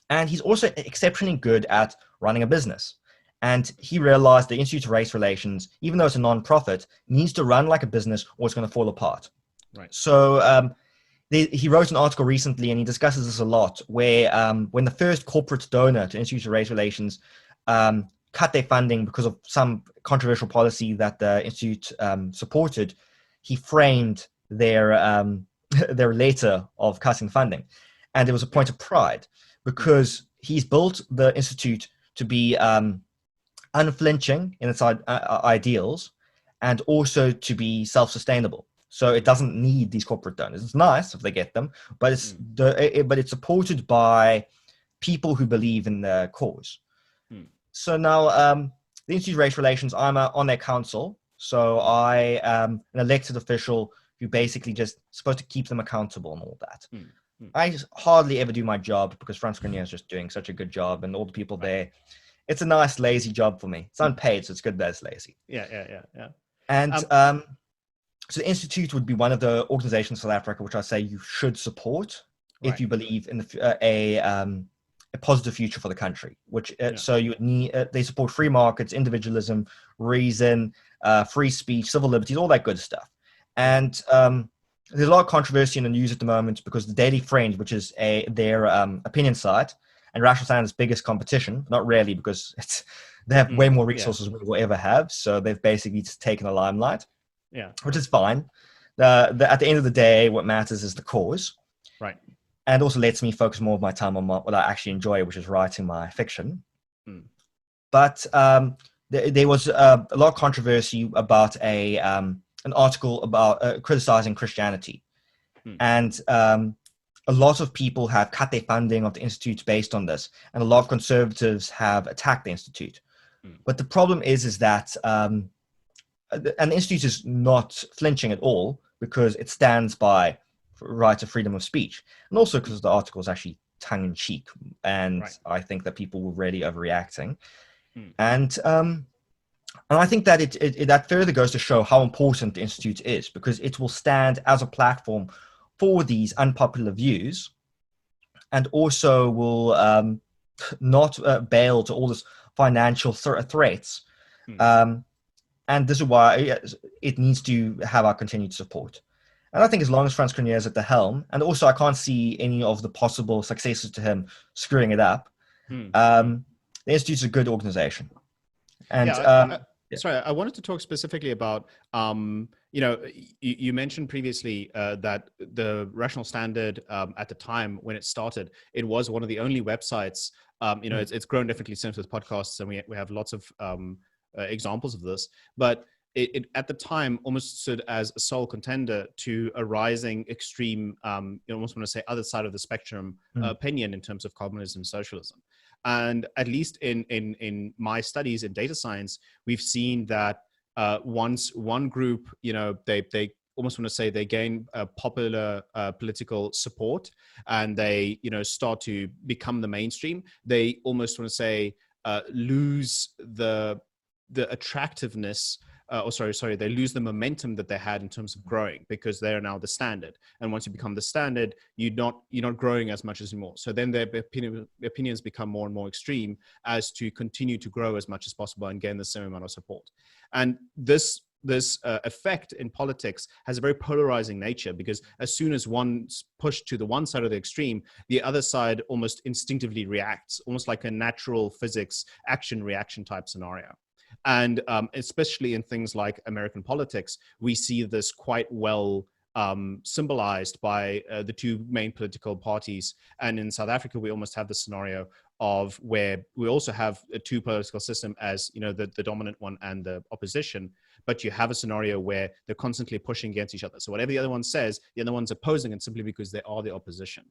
And he's also exceptionally good at running a business. And he realized the Institute of Race Relations, even though it's a non-profit, needs to run like a business or it's going to fall apart. Right. So he wrote an article recently, and he discusses this a lot, where when the first corporate donor to Institute of Race Relations cut their funding because of some controversial policy that the Institute supported, he framed their letter of cutting funding. And it was a point of pride because he's built the Institute to be unflinching in its ideals, and also to be self-sustainable. So it doesn't need these corporate donors. It's nice if they get them, but it's supported by people who believe in the cause. So now the Institute of Race Relations, I'm on their council. So I am an elected official who basically just supposed to keep them accountable and all that. I hardly ever do my job because Franz Grenier is just doing such a good job, and all the people there. It's a nice, lazy job for me. It's unpaid, so it's good that it's lazy. Yeah. And so the Institute would be one of the organizations in South Africa which I say you should support if you believe in a positive future for the country. So you would need they support free markets, individualism, reason, free speech, civil liberties, all that good stuff. And there's a lot of controversy in the news at the moment because the Daily Friend, which is their opinion site, and Rational Standard's biggest competition, not really because they have way more resources than we will ever have. So they've basically just taken the limelight, which is fine. At the end of the day, what matters is the cause. Right. And also lets me focus more of my time on what I actually enjoy, which is writing my fiction. But there was a lot of controversy about an article about criticizing Christianity. And a lot of people have cut their funding of the Institute based on this, and a lot of conservatives have attacked the Institute. But the problem is that, and the Institute is not flinching at all because it stands by rights of freedom of speech, and also because the article is actually tongue-in-cheek, and I think that people were really overreacting. And I think that that further goes to show how important the Institute is, because it will stand as a platform for these unpopular views, and also will not bail to all this financial threats. And this is why it needs to have our continued support. And I think as long as Franz Grenier is at the helm, and also I can't see any of the possible successors to him screwing it up, the Institute is a good organization. And sorry, I wanted to talk specifically about, you mentioned previously that the Rational Standard at the time when it started, it was one of the only websites, it's grown definitely since with podcasts, and we have lots of examples of this, but it at the time almost stood as a sole contender to a rising extreme, you almost want to say other side of the spectrum opinion in terms of communism, socialism. And at least in my studies in data science, we've seen that once one group, they almost want to say they gain popular political support, and they start to become the mainstream, they almost want to say lose the attractiveness, they lose the momentum that they had in terms of growing, because they are now the standard. And once you become the standard, you're not growing as much as anymore. So then their opinions become more and more extreme as to continue to grow as much as possible and gain the same amount of support. And this effect in politics has a very polarizing nature, because as soon as one's pushed to the one side of the extreme, the other side almost instinctively reacts, almost like a natural physics action reaction type scenario. And especially in things like American politics, we see this quite well symbolized by the two main political parties. And in South Africa, we almost have the scenario of where we also have a two political system as the dominant one and the opposition, but you have a scenario where they're constantly pushing against each other. So whatever the other one says, the other one's opposing it simply because they are the opposition.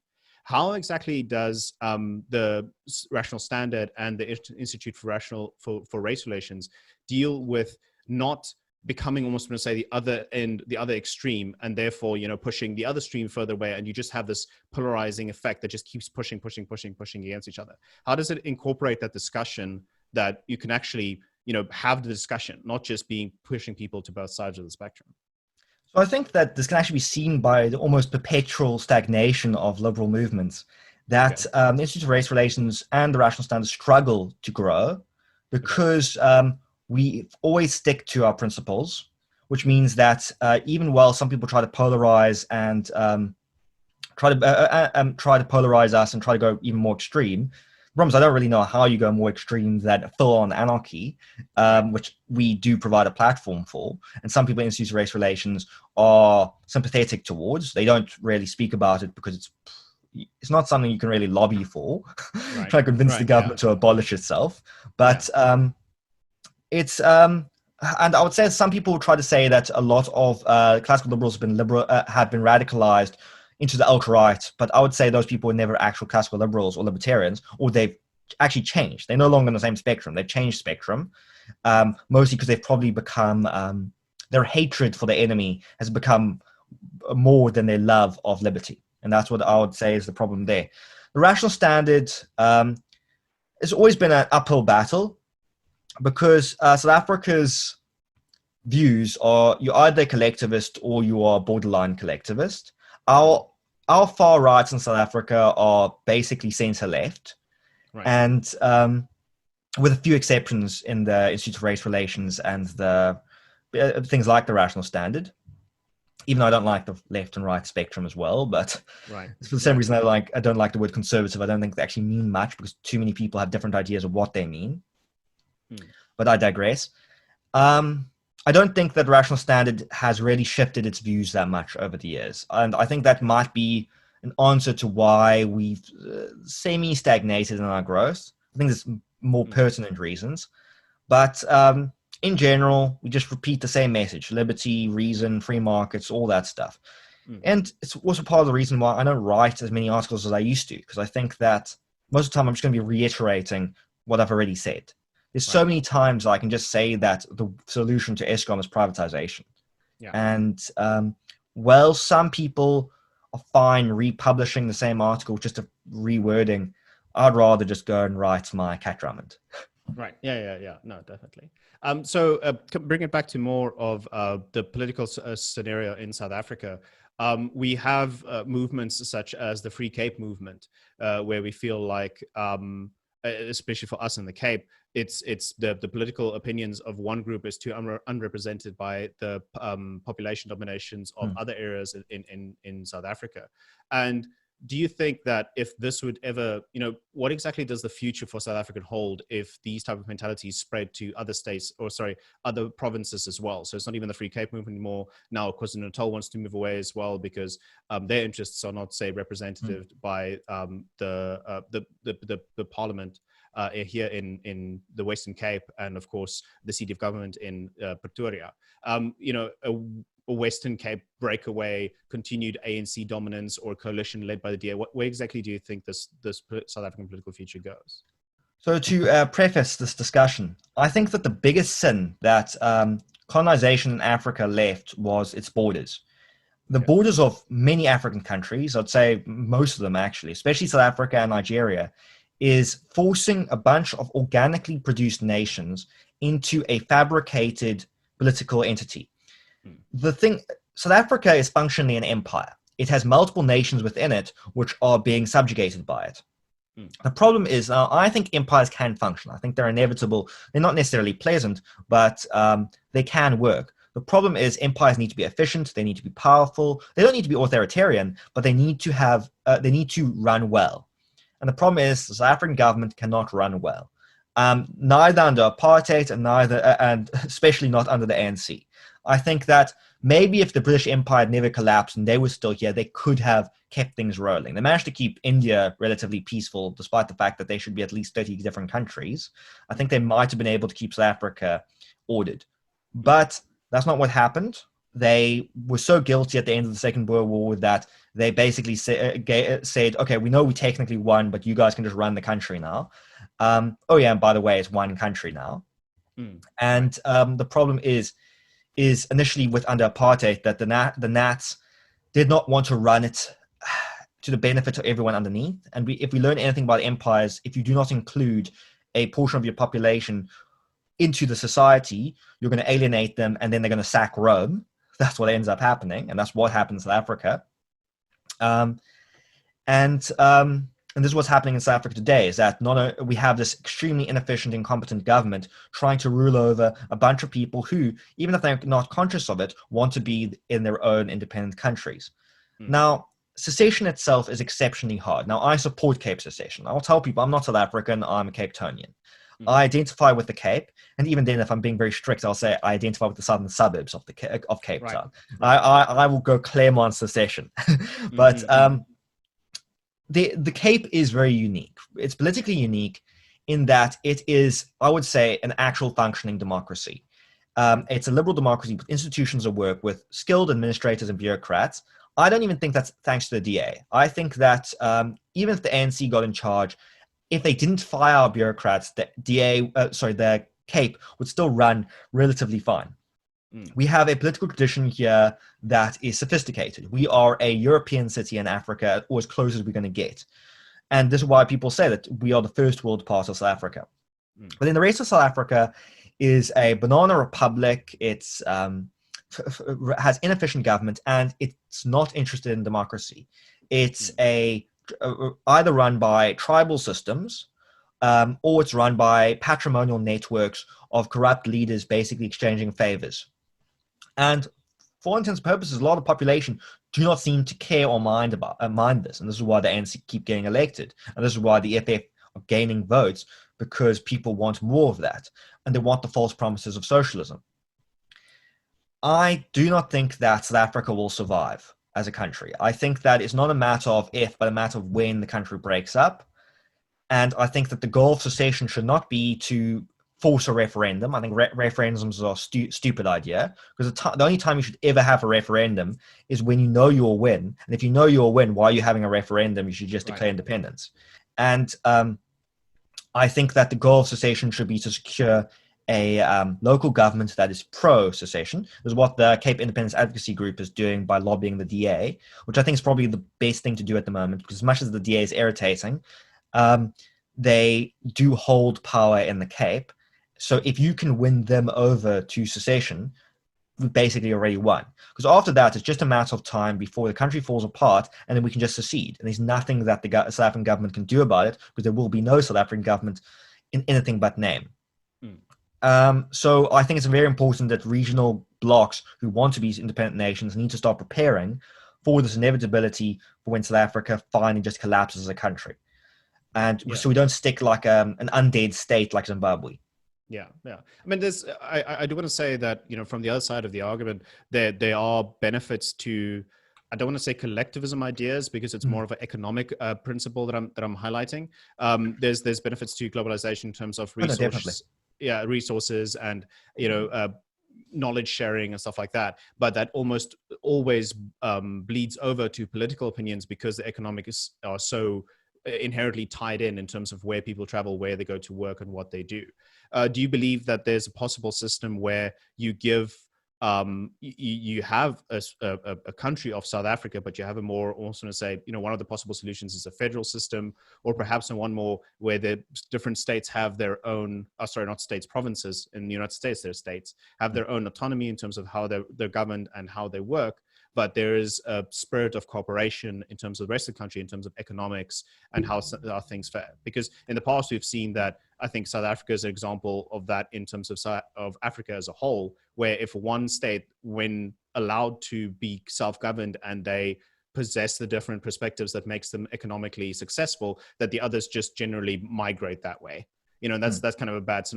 How exactly does the Rational Standard and the Institute for Race Relations deal with not becoming almost going to say the other end, the other extreme, and therefore pushing the other stream further away, and you just have this polarizing effect that just keeps pushing against each other? How does it incorporate that discussion that you can actually have the discussion, not just being pushing people to both sides of the spectrum? So I think that this can actually be seen by the almost perpetual stagnation of liberal movements, that the Institute of Race Relations and the Rational Standard struggle to grow because we always stick to our principles, which means that even while some people try to polarize and try to polarize us and try to go even more extreme, the problem is I don't really know how you go more extreme than full-on anarchy, which we do provide a platform for. And some people in Institute of Race Relations are sympathetic towards. They don't really speak about it because it's not something you can really lobby for, try to convince the government to abolish itself. But it's and I would say some people try to say that a lot of classical liberals have been radicalized into the alt-right, but I would say those people were never actual classical liberals or libertarians, or they've actually changed. They're no longer on the same spectrum. They've changed spectrum, mostly because they've probably become, their hatred for the enemy has become more than their love of liberty. And that's what I would say is the problem there. The Rational Standard has always been an uphill battle, because South Africa's views are you're either collectivist or you are borderline collectivist. Our far rights in South Africa are basically centre-left, and with a few exceptions in the Institute of Race Relations and the things like the Rational Standard. Even though I don't like the left and right spectrum as well, but for the same reason I don't like the word conservative. I don't think they actually mean much, because too many people have different ideas of what they mean. But I digress. I don't think that Rational Standard has really shifted its views that much over the years. And I think that might be an answer to why we've semi-stagnated in our growth. I think there's more pertinent reasons. But in general, we just repeat the same message: liberty, reason, free markets, all that stuff. And it's also part of the reason why I don't write as many articles as I used to, because I think that most of the time I'm just going to be reiterating what I've already said. There's so many times I can just say that the solution to Eskom is privatization. And while some people are fine republishing the same article, just a rewording, I'd rather just go and write my Cat Drummond. No, definitely. So bring it back to more of the political scenario in South Africa. We have movements such as the Free Cape movement, where we feel like, especially for us in the Cape, it's the political opinions of one group is too unrepresented by the population dominations of other areas in South Africa. And do you think that if this would ever, what exactly does the future for South Africa hold if these type of mentalities spread to other states, or other provinces as well? So it's not even the Free Cape movement anymore. Now, KwaZulu-Natal wants to move away as well, because their interests are not, say, represented by the parliament. here in the Western Cape, and of course the seat of government in Pretoria. A Western Cape breakaway, continued ANC dominance, or a coalition led by the DA. Where exactly do you think this South African political future goes? So to preface this discussion, I think that the biggest sin that colonization in Africa left was its borders. The borders of many African countries, I'd say most of them actually, especially South Africa and Nigeria, is forcing a bunch of organically produced nations into a fabricated political entity. The thing, South Africa is functionally an empire. It has multiple nations within it which are being subjugated by it. The problem is, I think empires can function. I think they're inevitable. They're not necessarily pleasant, but they can work. The problem is empires need to be efficient. They need to be powerful. They don't need to be authoritarian, but they need to have. They need to run well. And the problem is, the South African government cannot run well, neither under apartheid and especially not under the ANC. I think that maybe if the British Empire had never collapsed and they were still here, they could have kept things rolling. They managed to keep India relatively peaceful, despite the fact that they should be at least 30 different countries. I think they might have been able to keep South Africa ordered. But that's not what happened. They were so guilty at the end of the Second World War that they basically said, okay, we know we technically won, but you guys can just run the country now. And by the way, it's one country now. And the problem is initially under apartheid that the Nats did not want to run it to the benefit of everyone underneath. And if we learn anything about empires, if you do not include a portion of your population into the society, you're going to alienate them, and then they're going to sack Rome. That's what ends up happening, and that's what happened in South Africa. And this is what's happening in South Africa today, is that we have this extremely inefficient, incompetent government trying to rule over a bunch of people who, even if they're not conscious of it, want to be in their own independent countries. Now, secession itself is exceptionally hard. Now, I support Cape secession. I'll tell people I'm not South African, I'm a Cape Townian. I identify with the Cape, and even then, if I'm being very strict, I'll say I identify with the southern suburbs of Cape Town. I will go Claremont secession. But the Cape is very unique. It's politically unique in that it is, I would say, an actual functioning democracy. It's a liberal democracy with institutions of work, with skilled administrators and bureaucrats. I don't even think that's thanks to the DA. I think that even if the ANC got in charge, if they didn't fire our bureaucrats, the Cape would still run relatively fine. We have a political tradition here that is sophisticated. We are a European city in Africa, or as close as we're going to get. And this is why people say that we are the first world part of South Africa. But then the rest of South Africa is a banana republic. It's has inefficient government, and it's not interested in democracy. It's either run by tribal systems, or it's run by patrimonial networks of corrupt leaders basically exchanging favors. And for all intents and purposes, a lot of the population do not seem to care or mind this. And this is why the ANC keep getting elected. And this is why the FF are gaining votes, because people want more of that. And they want the false promises of socialism. I do not think that South Africa will survive as a country. I think that it's not a matter of if, but a matter of when the country breaks up. And I think that the goal of secession should not be to force a referendum. I think referendums are a stupid idea, because the only time you should ever have a referendum is when you know you'll win. And if you know you'll win, why are you having a referendum? You should just declare independence. And I think that the goal of secession should be to secure a local government that is pro-secession. This is what the Cape Independence Advocacy Group is doing by lobbying the DA, which I think is probably the best thing to do at the moment, because as much as the DA is irritating, they do hold power in the Cape. So if you can win them over to secession, we basically already won. Because after that, it's just a matter of time before the country falls apart, and then we can just secede. And there's nothing that the South African government can do about it, because there will be no South African government in anything but name. So I think it's very important that regional blocs who want to be independent nations need to start preparing for this inevitability for when South Africa finally just collapses as a country. And so we don't stick like an undead state like Zimbabwe. Yeah. I mean, I do want to say that, from the other side of the argument, there are benefits to I don't want to say collectivism ideas because it's more of an economic principle that I'm highlighting. There's benefits to globalization in terms of Oh, no, definitely. resources and knowledge sharing and stuff like that. But that almost always bleeds over to political opinions because the economics are so inherently tied in terms of where people travel, where they go to work, and what they do. Do you believe that there's a possible system where you give you have a country of South Africa, but you have a more, also want to say, one of the possible solutions is a federal system, or perhaps one more where the different states have their own, not states, provinces in the United States, their states have their own autonomy in terms of how they're governed and how they work. But there is a spirit of cooperation in terms of the rest of the country, in terms of economics and how things fare. Because in the past, we've seen that. I think South Africa is an example of that in terms of Africa as a whole, where if one state, when allowed to be self-governed and they possess the different perspectives that makes them economically successful, that the others just generally migrate that way. That's kind of that's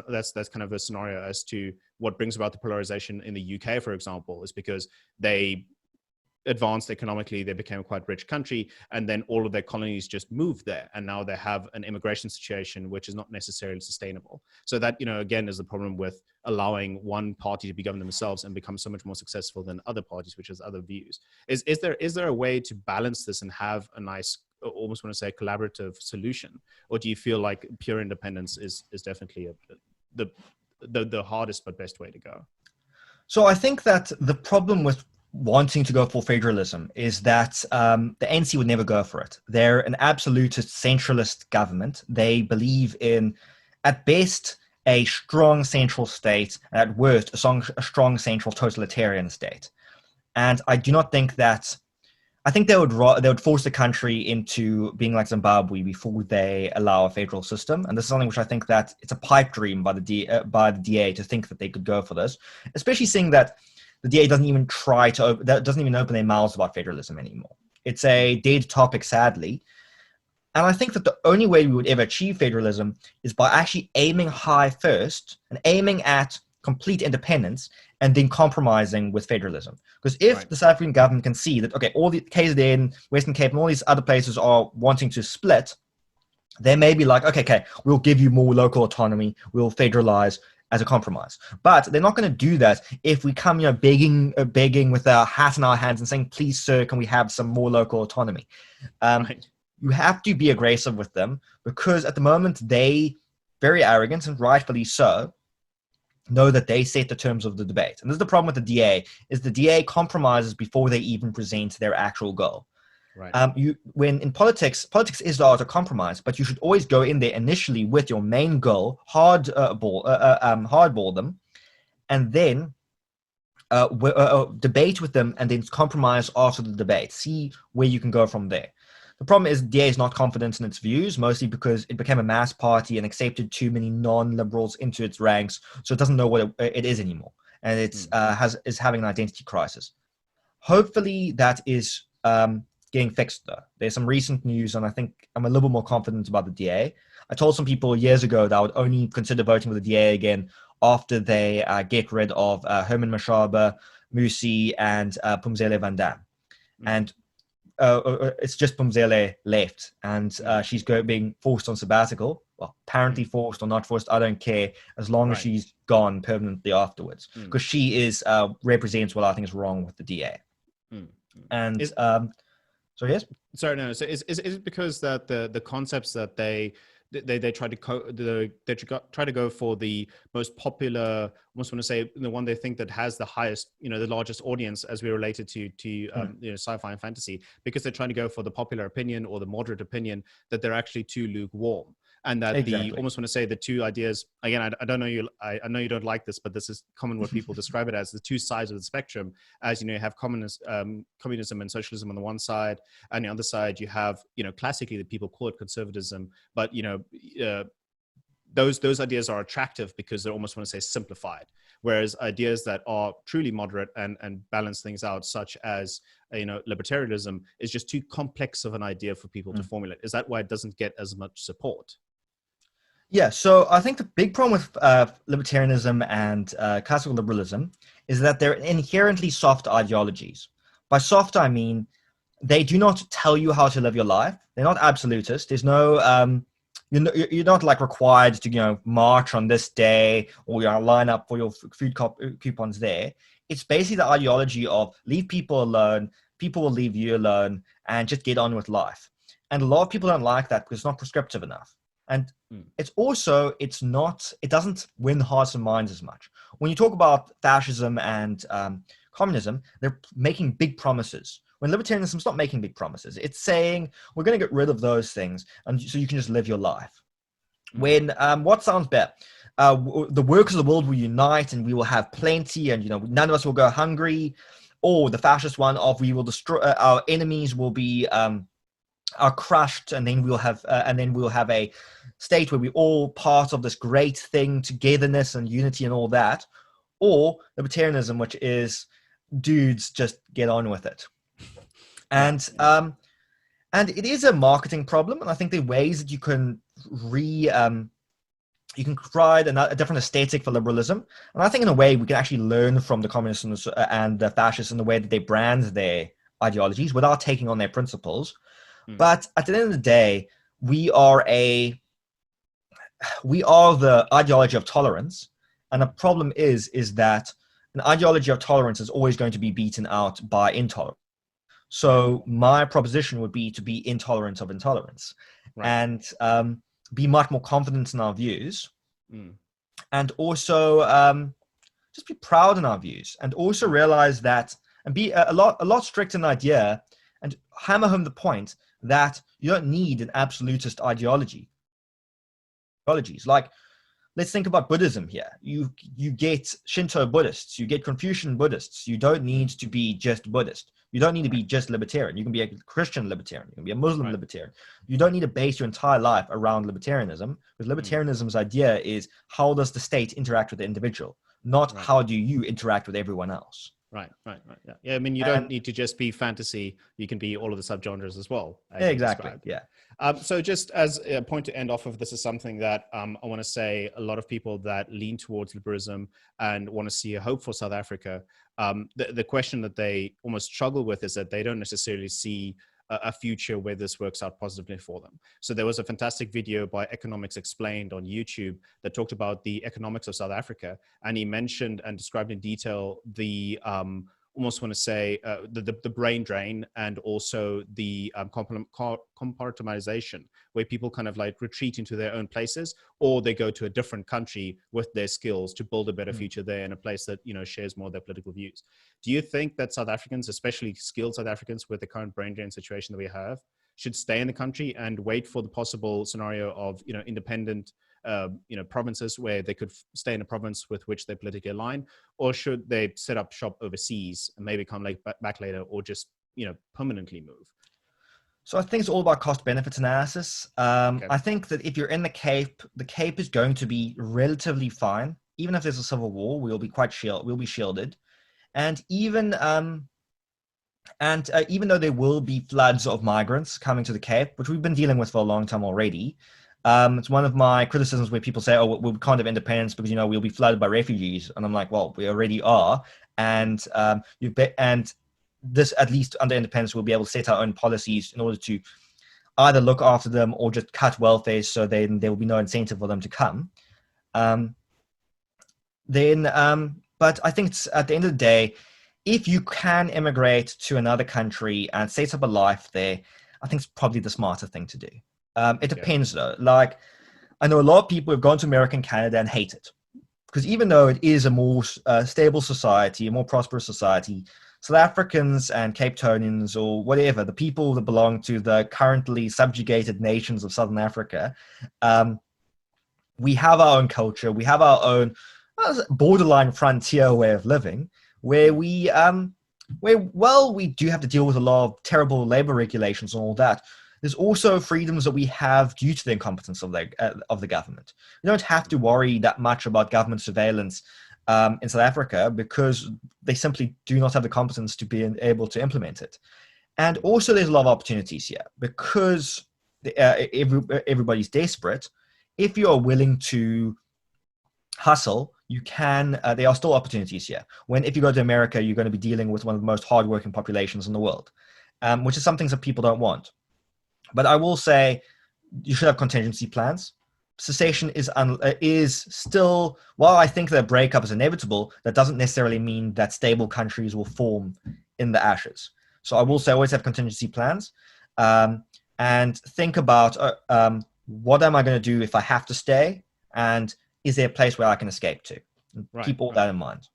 kind of a scenario as to what brings about the polarization in the UK, for example, is because they advanced economically, they became a quite rich country, and then all of their colonies just moved there, and now they have an immigration situation which is not necessarily sustainable. So that, again, is the problem with allowing one party to be governed themselves and become so much more successful than other parties, which has other views. Is there a way to balance this and have a nice, almost want to say, collaborative solution, or do you feel like pure independence is definitely the hardest but best way to go? So I think that the problem with wanting to go for federalism is that the ANC would never go for it. They're an absolutist centralist government. They believe in, at best, a strong central state, and at worst, a strong central totalitarian state. And I do not think that. I think they would force the country into being like Zimbabwe before they allow a federal system. And this is something which I think that it's a pipe dream by the DA to think that they could go for this, especially seeing that the DA doesn't even open their mouths about federalism anymore. It's a dead topic, sadly. And I think that the only way we would ever achieve federalism is by actually aiming high first and aiming at complete independence and then compromising with federalism. Because if the South African government can see that, okay, all the KZN, Western Cape, and all these other places are wanting to split, they may be like, okay, we'll give you more local autonomy, we'll federalize as a compromise. But they're not going to do that if we come, begging with our hat in our hands and saying, please, sir, can we have some more local autonomy? You have to be aggressive with them because at the moment they, very arrogant and rightfully so, know that they set the terms of the debate. And this is the problem with the DA, is the DA compromises before they even present their actual goal. Right. When in politics is the art of compromise, but you should always go in there initially with your main goal, hardball them, and then debate with them, and then compromise after the debate. See where you can go from there. The problem is DA is not confident in its views, mostly because it became a mass party and accepted too many non-liberals into its ranks, so it doesn't know what it is anymore, and it's is having an identity crisis. Hopefully, that is getting fixed, though. There's some recent news, and I think I'm a little more confident about the DA. I told some people years ago that I would only consider voting for the DA again after they get rid of Herman Mashaba, Musi, and Phumzile Van Dam. And it's just Phumzile left, and she's being forced on sabbatical. Well, apparently forced or not forced, I don't care, as long as she's gone permanently afterwards, because she is represents what I think is wrong with the DA. And so yes. Sorry, no. So is it because that the concepts that they try to go for the most popular, almost want to say the one they think that has the highest, the largest audience as we related to sci-fi and fantasy, because they're trying to go for the popular opinion or the moderate opinion, that they're actually too lukewarm. And that the almost want to say the two ideas, again, I don't know you, I know you don't like this, but this is common what people describe it as, the two sides of the spectrum. As you have communism and socialism on the one side, and the other side you have, classically the people call it conservatism, but those ideas are attractive because they're almost want to say simplified, whereas ideas that are truly moderate and balance things out, such as libertarianism, is just too complex of an idea for people to formulate. Is that why it doesn't get as much support? Yeah, so I think the big problem with libertarianism and classical liberalism is that they're inherently soft ideologies. By soft, I mean they do not tell you how to live your life. They're not absolutist. There's no you're not like required to march on this day or line up for your food coupons there. It's basically the ideology of leave people alone. People will leave you alone, and just get on with life. And a lot of people don't like that because it's not prescriptive enough. And it doesn't win hearts and minds as much. When you talk about fascism and communism, they're making big promises. When libertarianism is not making big promises, it's saying we're going to get rid of those things, and so you can just live your life. When what sounds better? The workers of the world will unite, and we will have plenty, and none of us will go hungry. Or the fascist one of we will destroy our enemies will be are crushed, and then we'll have a state where we're all part of this great thing, togetherness and unity and all that. Or libertarianism, which is dudes just get on with it. And it is a marketing problem, and I think there are ways that you can you can provide a different aesthetic for liberalism. And I think in a way we can actually learn from the communists and the fascists in the way that they brand their ideologies without taking on their principles. But at the end of the day, we are the ideology of tolerance. And the problem is that an ideology of tolerance is always going to be beaten out by intolerance. So my proposition would be to be intolerant of intolerance, and be much more confident in our views, and also just be proud in our views, and also realize that, and be a lot strict in idea, and hammer home the point that you don't need an absolutist ideologies. Like, let's think about Buddhism here. You get Shinto Buddhists, you get Confucian Buddhists. You don't need to be just Buddhist. You don't need to be just libertarian. You can be a Christian libertarian. You can be a Muslim libertarian. You don't need to base your entire life around libertarianism, because libertarianism's idea is how does the state interact with the individual, not how do you interact with everyone else. Right. Yeah. I mean, you don't need to just be fantasy. You can be all of the subgenres as well. Yeah, exactly. Yeah. So just as a point to end off of, this is something that I want to say a lot of people that lean towards liberalism and want to see a hope for South Africa, the question that they almost struggle with is that they don't necessarily see a future where this works out positively for them. So there was a fantastic video by Economics Explained on YouTube that talked about the economics of South Africa. And he mentioned and described in detail the, almost want to say the brain drain, and also the compartmentalization, where people kind of like retreat into their own places, or they go to a different country with their skills to build a better future there in a place that, shares more of their political views. Do you think that South Africans, especially skilled South Africans with the current brain drain situation that we have, should stay in the country and wait for the possible scenario of, independent provinces where they could stay in a province with which they politically align, or should they set up shop overseas and maybe come back later, or just permanently move? So I think it's all about cost benefits analysis. I think that if you're in the Cape is going to be relatively fine. Even if there's a civil war, we'll be shielded. And even though there will be floods of migrants coming to the Cape, which we've been dealing with for a long time already, it's one of my criticisms where people say, "Oh, we can't have independence because we'll be flooded by refugees," and I'm like, "Well, we already are." And this, at least under independence, we'll be able to set our own policies in order to either look after them or just cut welfare, so then there will be no incentive for them to come. But I think it's, at the end of the day, if you can immigrate to another country and set up a life there, I think it's probably the smarter thing to do. It depends though. Like, I know a lot of people have gone to America and Canada and hate it, because even though it is a more stable society, a more prosperous society, South Africans and Cape Townians, or whatever, the people that belong to the currently subjugated nations of Southern Africa, we have our own culture. We have our own borderline frontier way of living, where we do have to deal with a lot of terrible labor regulations and all that. There's also freedoms that we have due to the incompetence of the government. You don't have to worry that much about government surveillance in South Africa, because they simply do not have the competence to be able to implement it. And also there's a lot of opportunities here, because everybody's desperate. If you're willing to hustle, you can, there are still opportunities here. If you go to America, you're going to be dealing with one of the most hardworking populations in the world. which is some things that people don't want. But I will say you should have contingency plans. Secession is still, while I think that a breakup is inevitable, that doesn't necessarily mean that stable countries will form in the ashes. So I will say always have contingency plans, and think about what am I going to do if I have to stay, and is there a place where I can escape to? Keep all that in mind.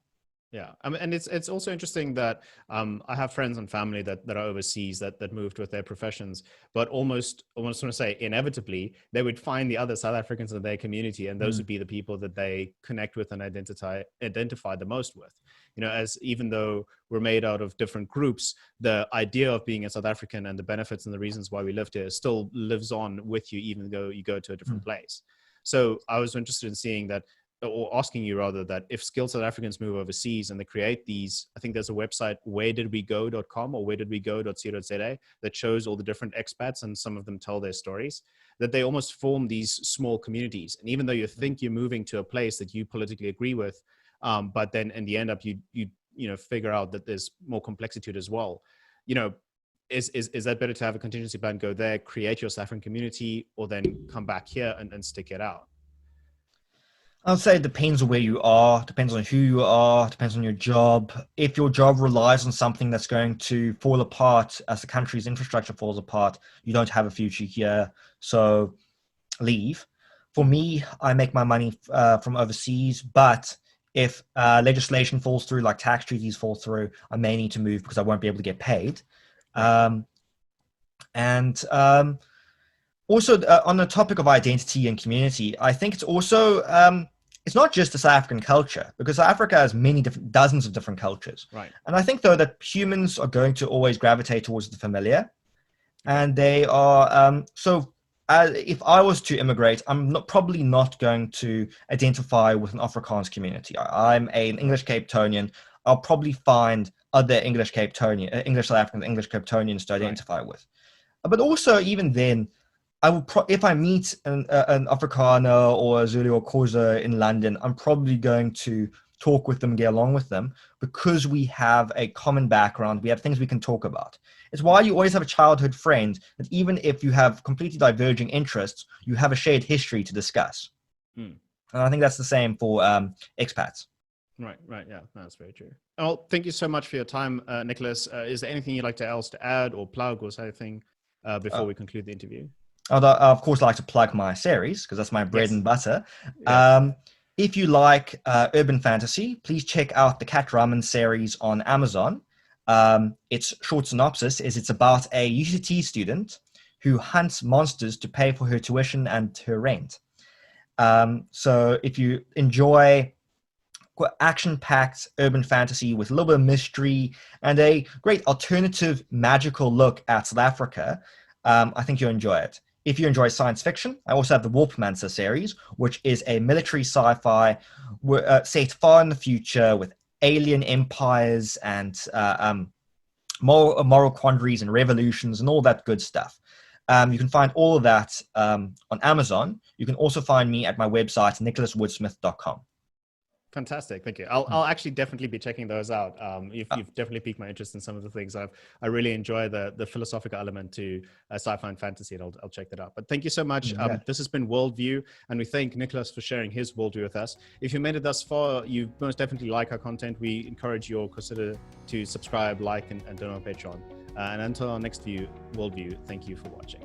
Yeah, I mean, and it's also interesting that I have friends and family that are overseas that moved with their professions, but almost I want to say inevitably they would find the other South Africans in their community, and those would be the people that they connect with and identify the most with. You know, as even though we're made out of different groups, the idea of being a South African and the benefits and the reasons why we lived here still lives on with you, even though you go to a different place. So I was interested in seeing that, or asking you rather, that if skilled South Africans move overseas and they create these, I think there's a website, wheredidwego.com or wheredidwego.co.za, that shows all the different expats, and some of them tell their stories, that they almost form these small communities. And even though you think you're moving to a place that you politically agree with, but then in the end up, you figure out that there's more complexity to it as well. You know, is that better to have a contingency plan, go there, create your South African community, or then come back here and stick it out? I would say it depends on where you are, depends on who you are, depends on your job. If your job relies on something that's going to fall apart as the country's infrastructure falls apart, you don't have a future here, so leave. For me, I make my money from overseas, but if legislation falls through, like tax treaties fall through, I may need to move because I won't be able to get paid. Also, on the topic of identity and community, I think it's also it's not just the South African culture, because South Africa has dozens of different cultures. Right. And I think, though, that humans are going to always gravitate towards the familiar. And they are, if I was to immigrate, I'm probably not going to identify with an Afrikaans community. I'm an English Cape Townian. I'll probably find other English South Africans, English Cape Townians to identify with. But also, even then, I will if I meet an Afrikaner or a Zulu or Xhosa in London, I'm probably going to talk with them, get along with them, because we have a common background. We have things we can talk about. It's why you always have a childhood friend, that even if you have completely diverging interests, you have a shared history to discuss. And I think that's the same for expats. Right. Yeah, that's very true. Well, thank you so much for your time, Nicholas. Is there anything you'd like to add or plug or say anything before we conclude the interview? I'd, of course, like to plug my series, because that's my bread and butter. Yes. If you like urban fantasy, please check out the Cat Ramen series on Amazon. Its short synopsis is it's about a UCT student who hunts monsters to pay for her tuition and her rent. So if you enjoy action-packed urban fantasy with a little bit of mystery and a great alternative magical look at South Africa, I think you'll enjoy it. If you enjoy science fiction, I also have the Warpmancer series, which is a military sci-fi set far in the future with alien empires and moral quandaries and revolutions and all that good stuff. You can find all of that on Amazon. You can also find me at my website, nicholaswoodesmith.com. Fantastic. Thank you. I'll actually definitely be checking those out. You've definitely piqued my interest in some of the things. I really enjoy the philosophical element to sci-fi and fantasy, and I'll check that out. But thank you so much. This has been WorldView, and we thank Nicholas for sharing his worldview with us. If you made it thus far, you most definitely like our content. We encourage you or consider to subscribe, like, and donate on Patreon. And until our next worldview, thank you for watching.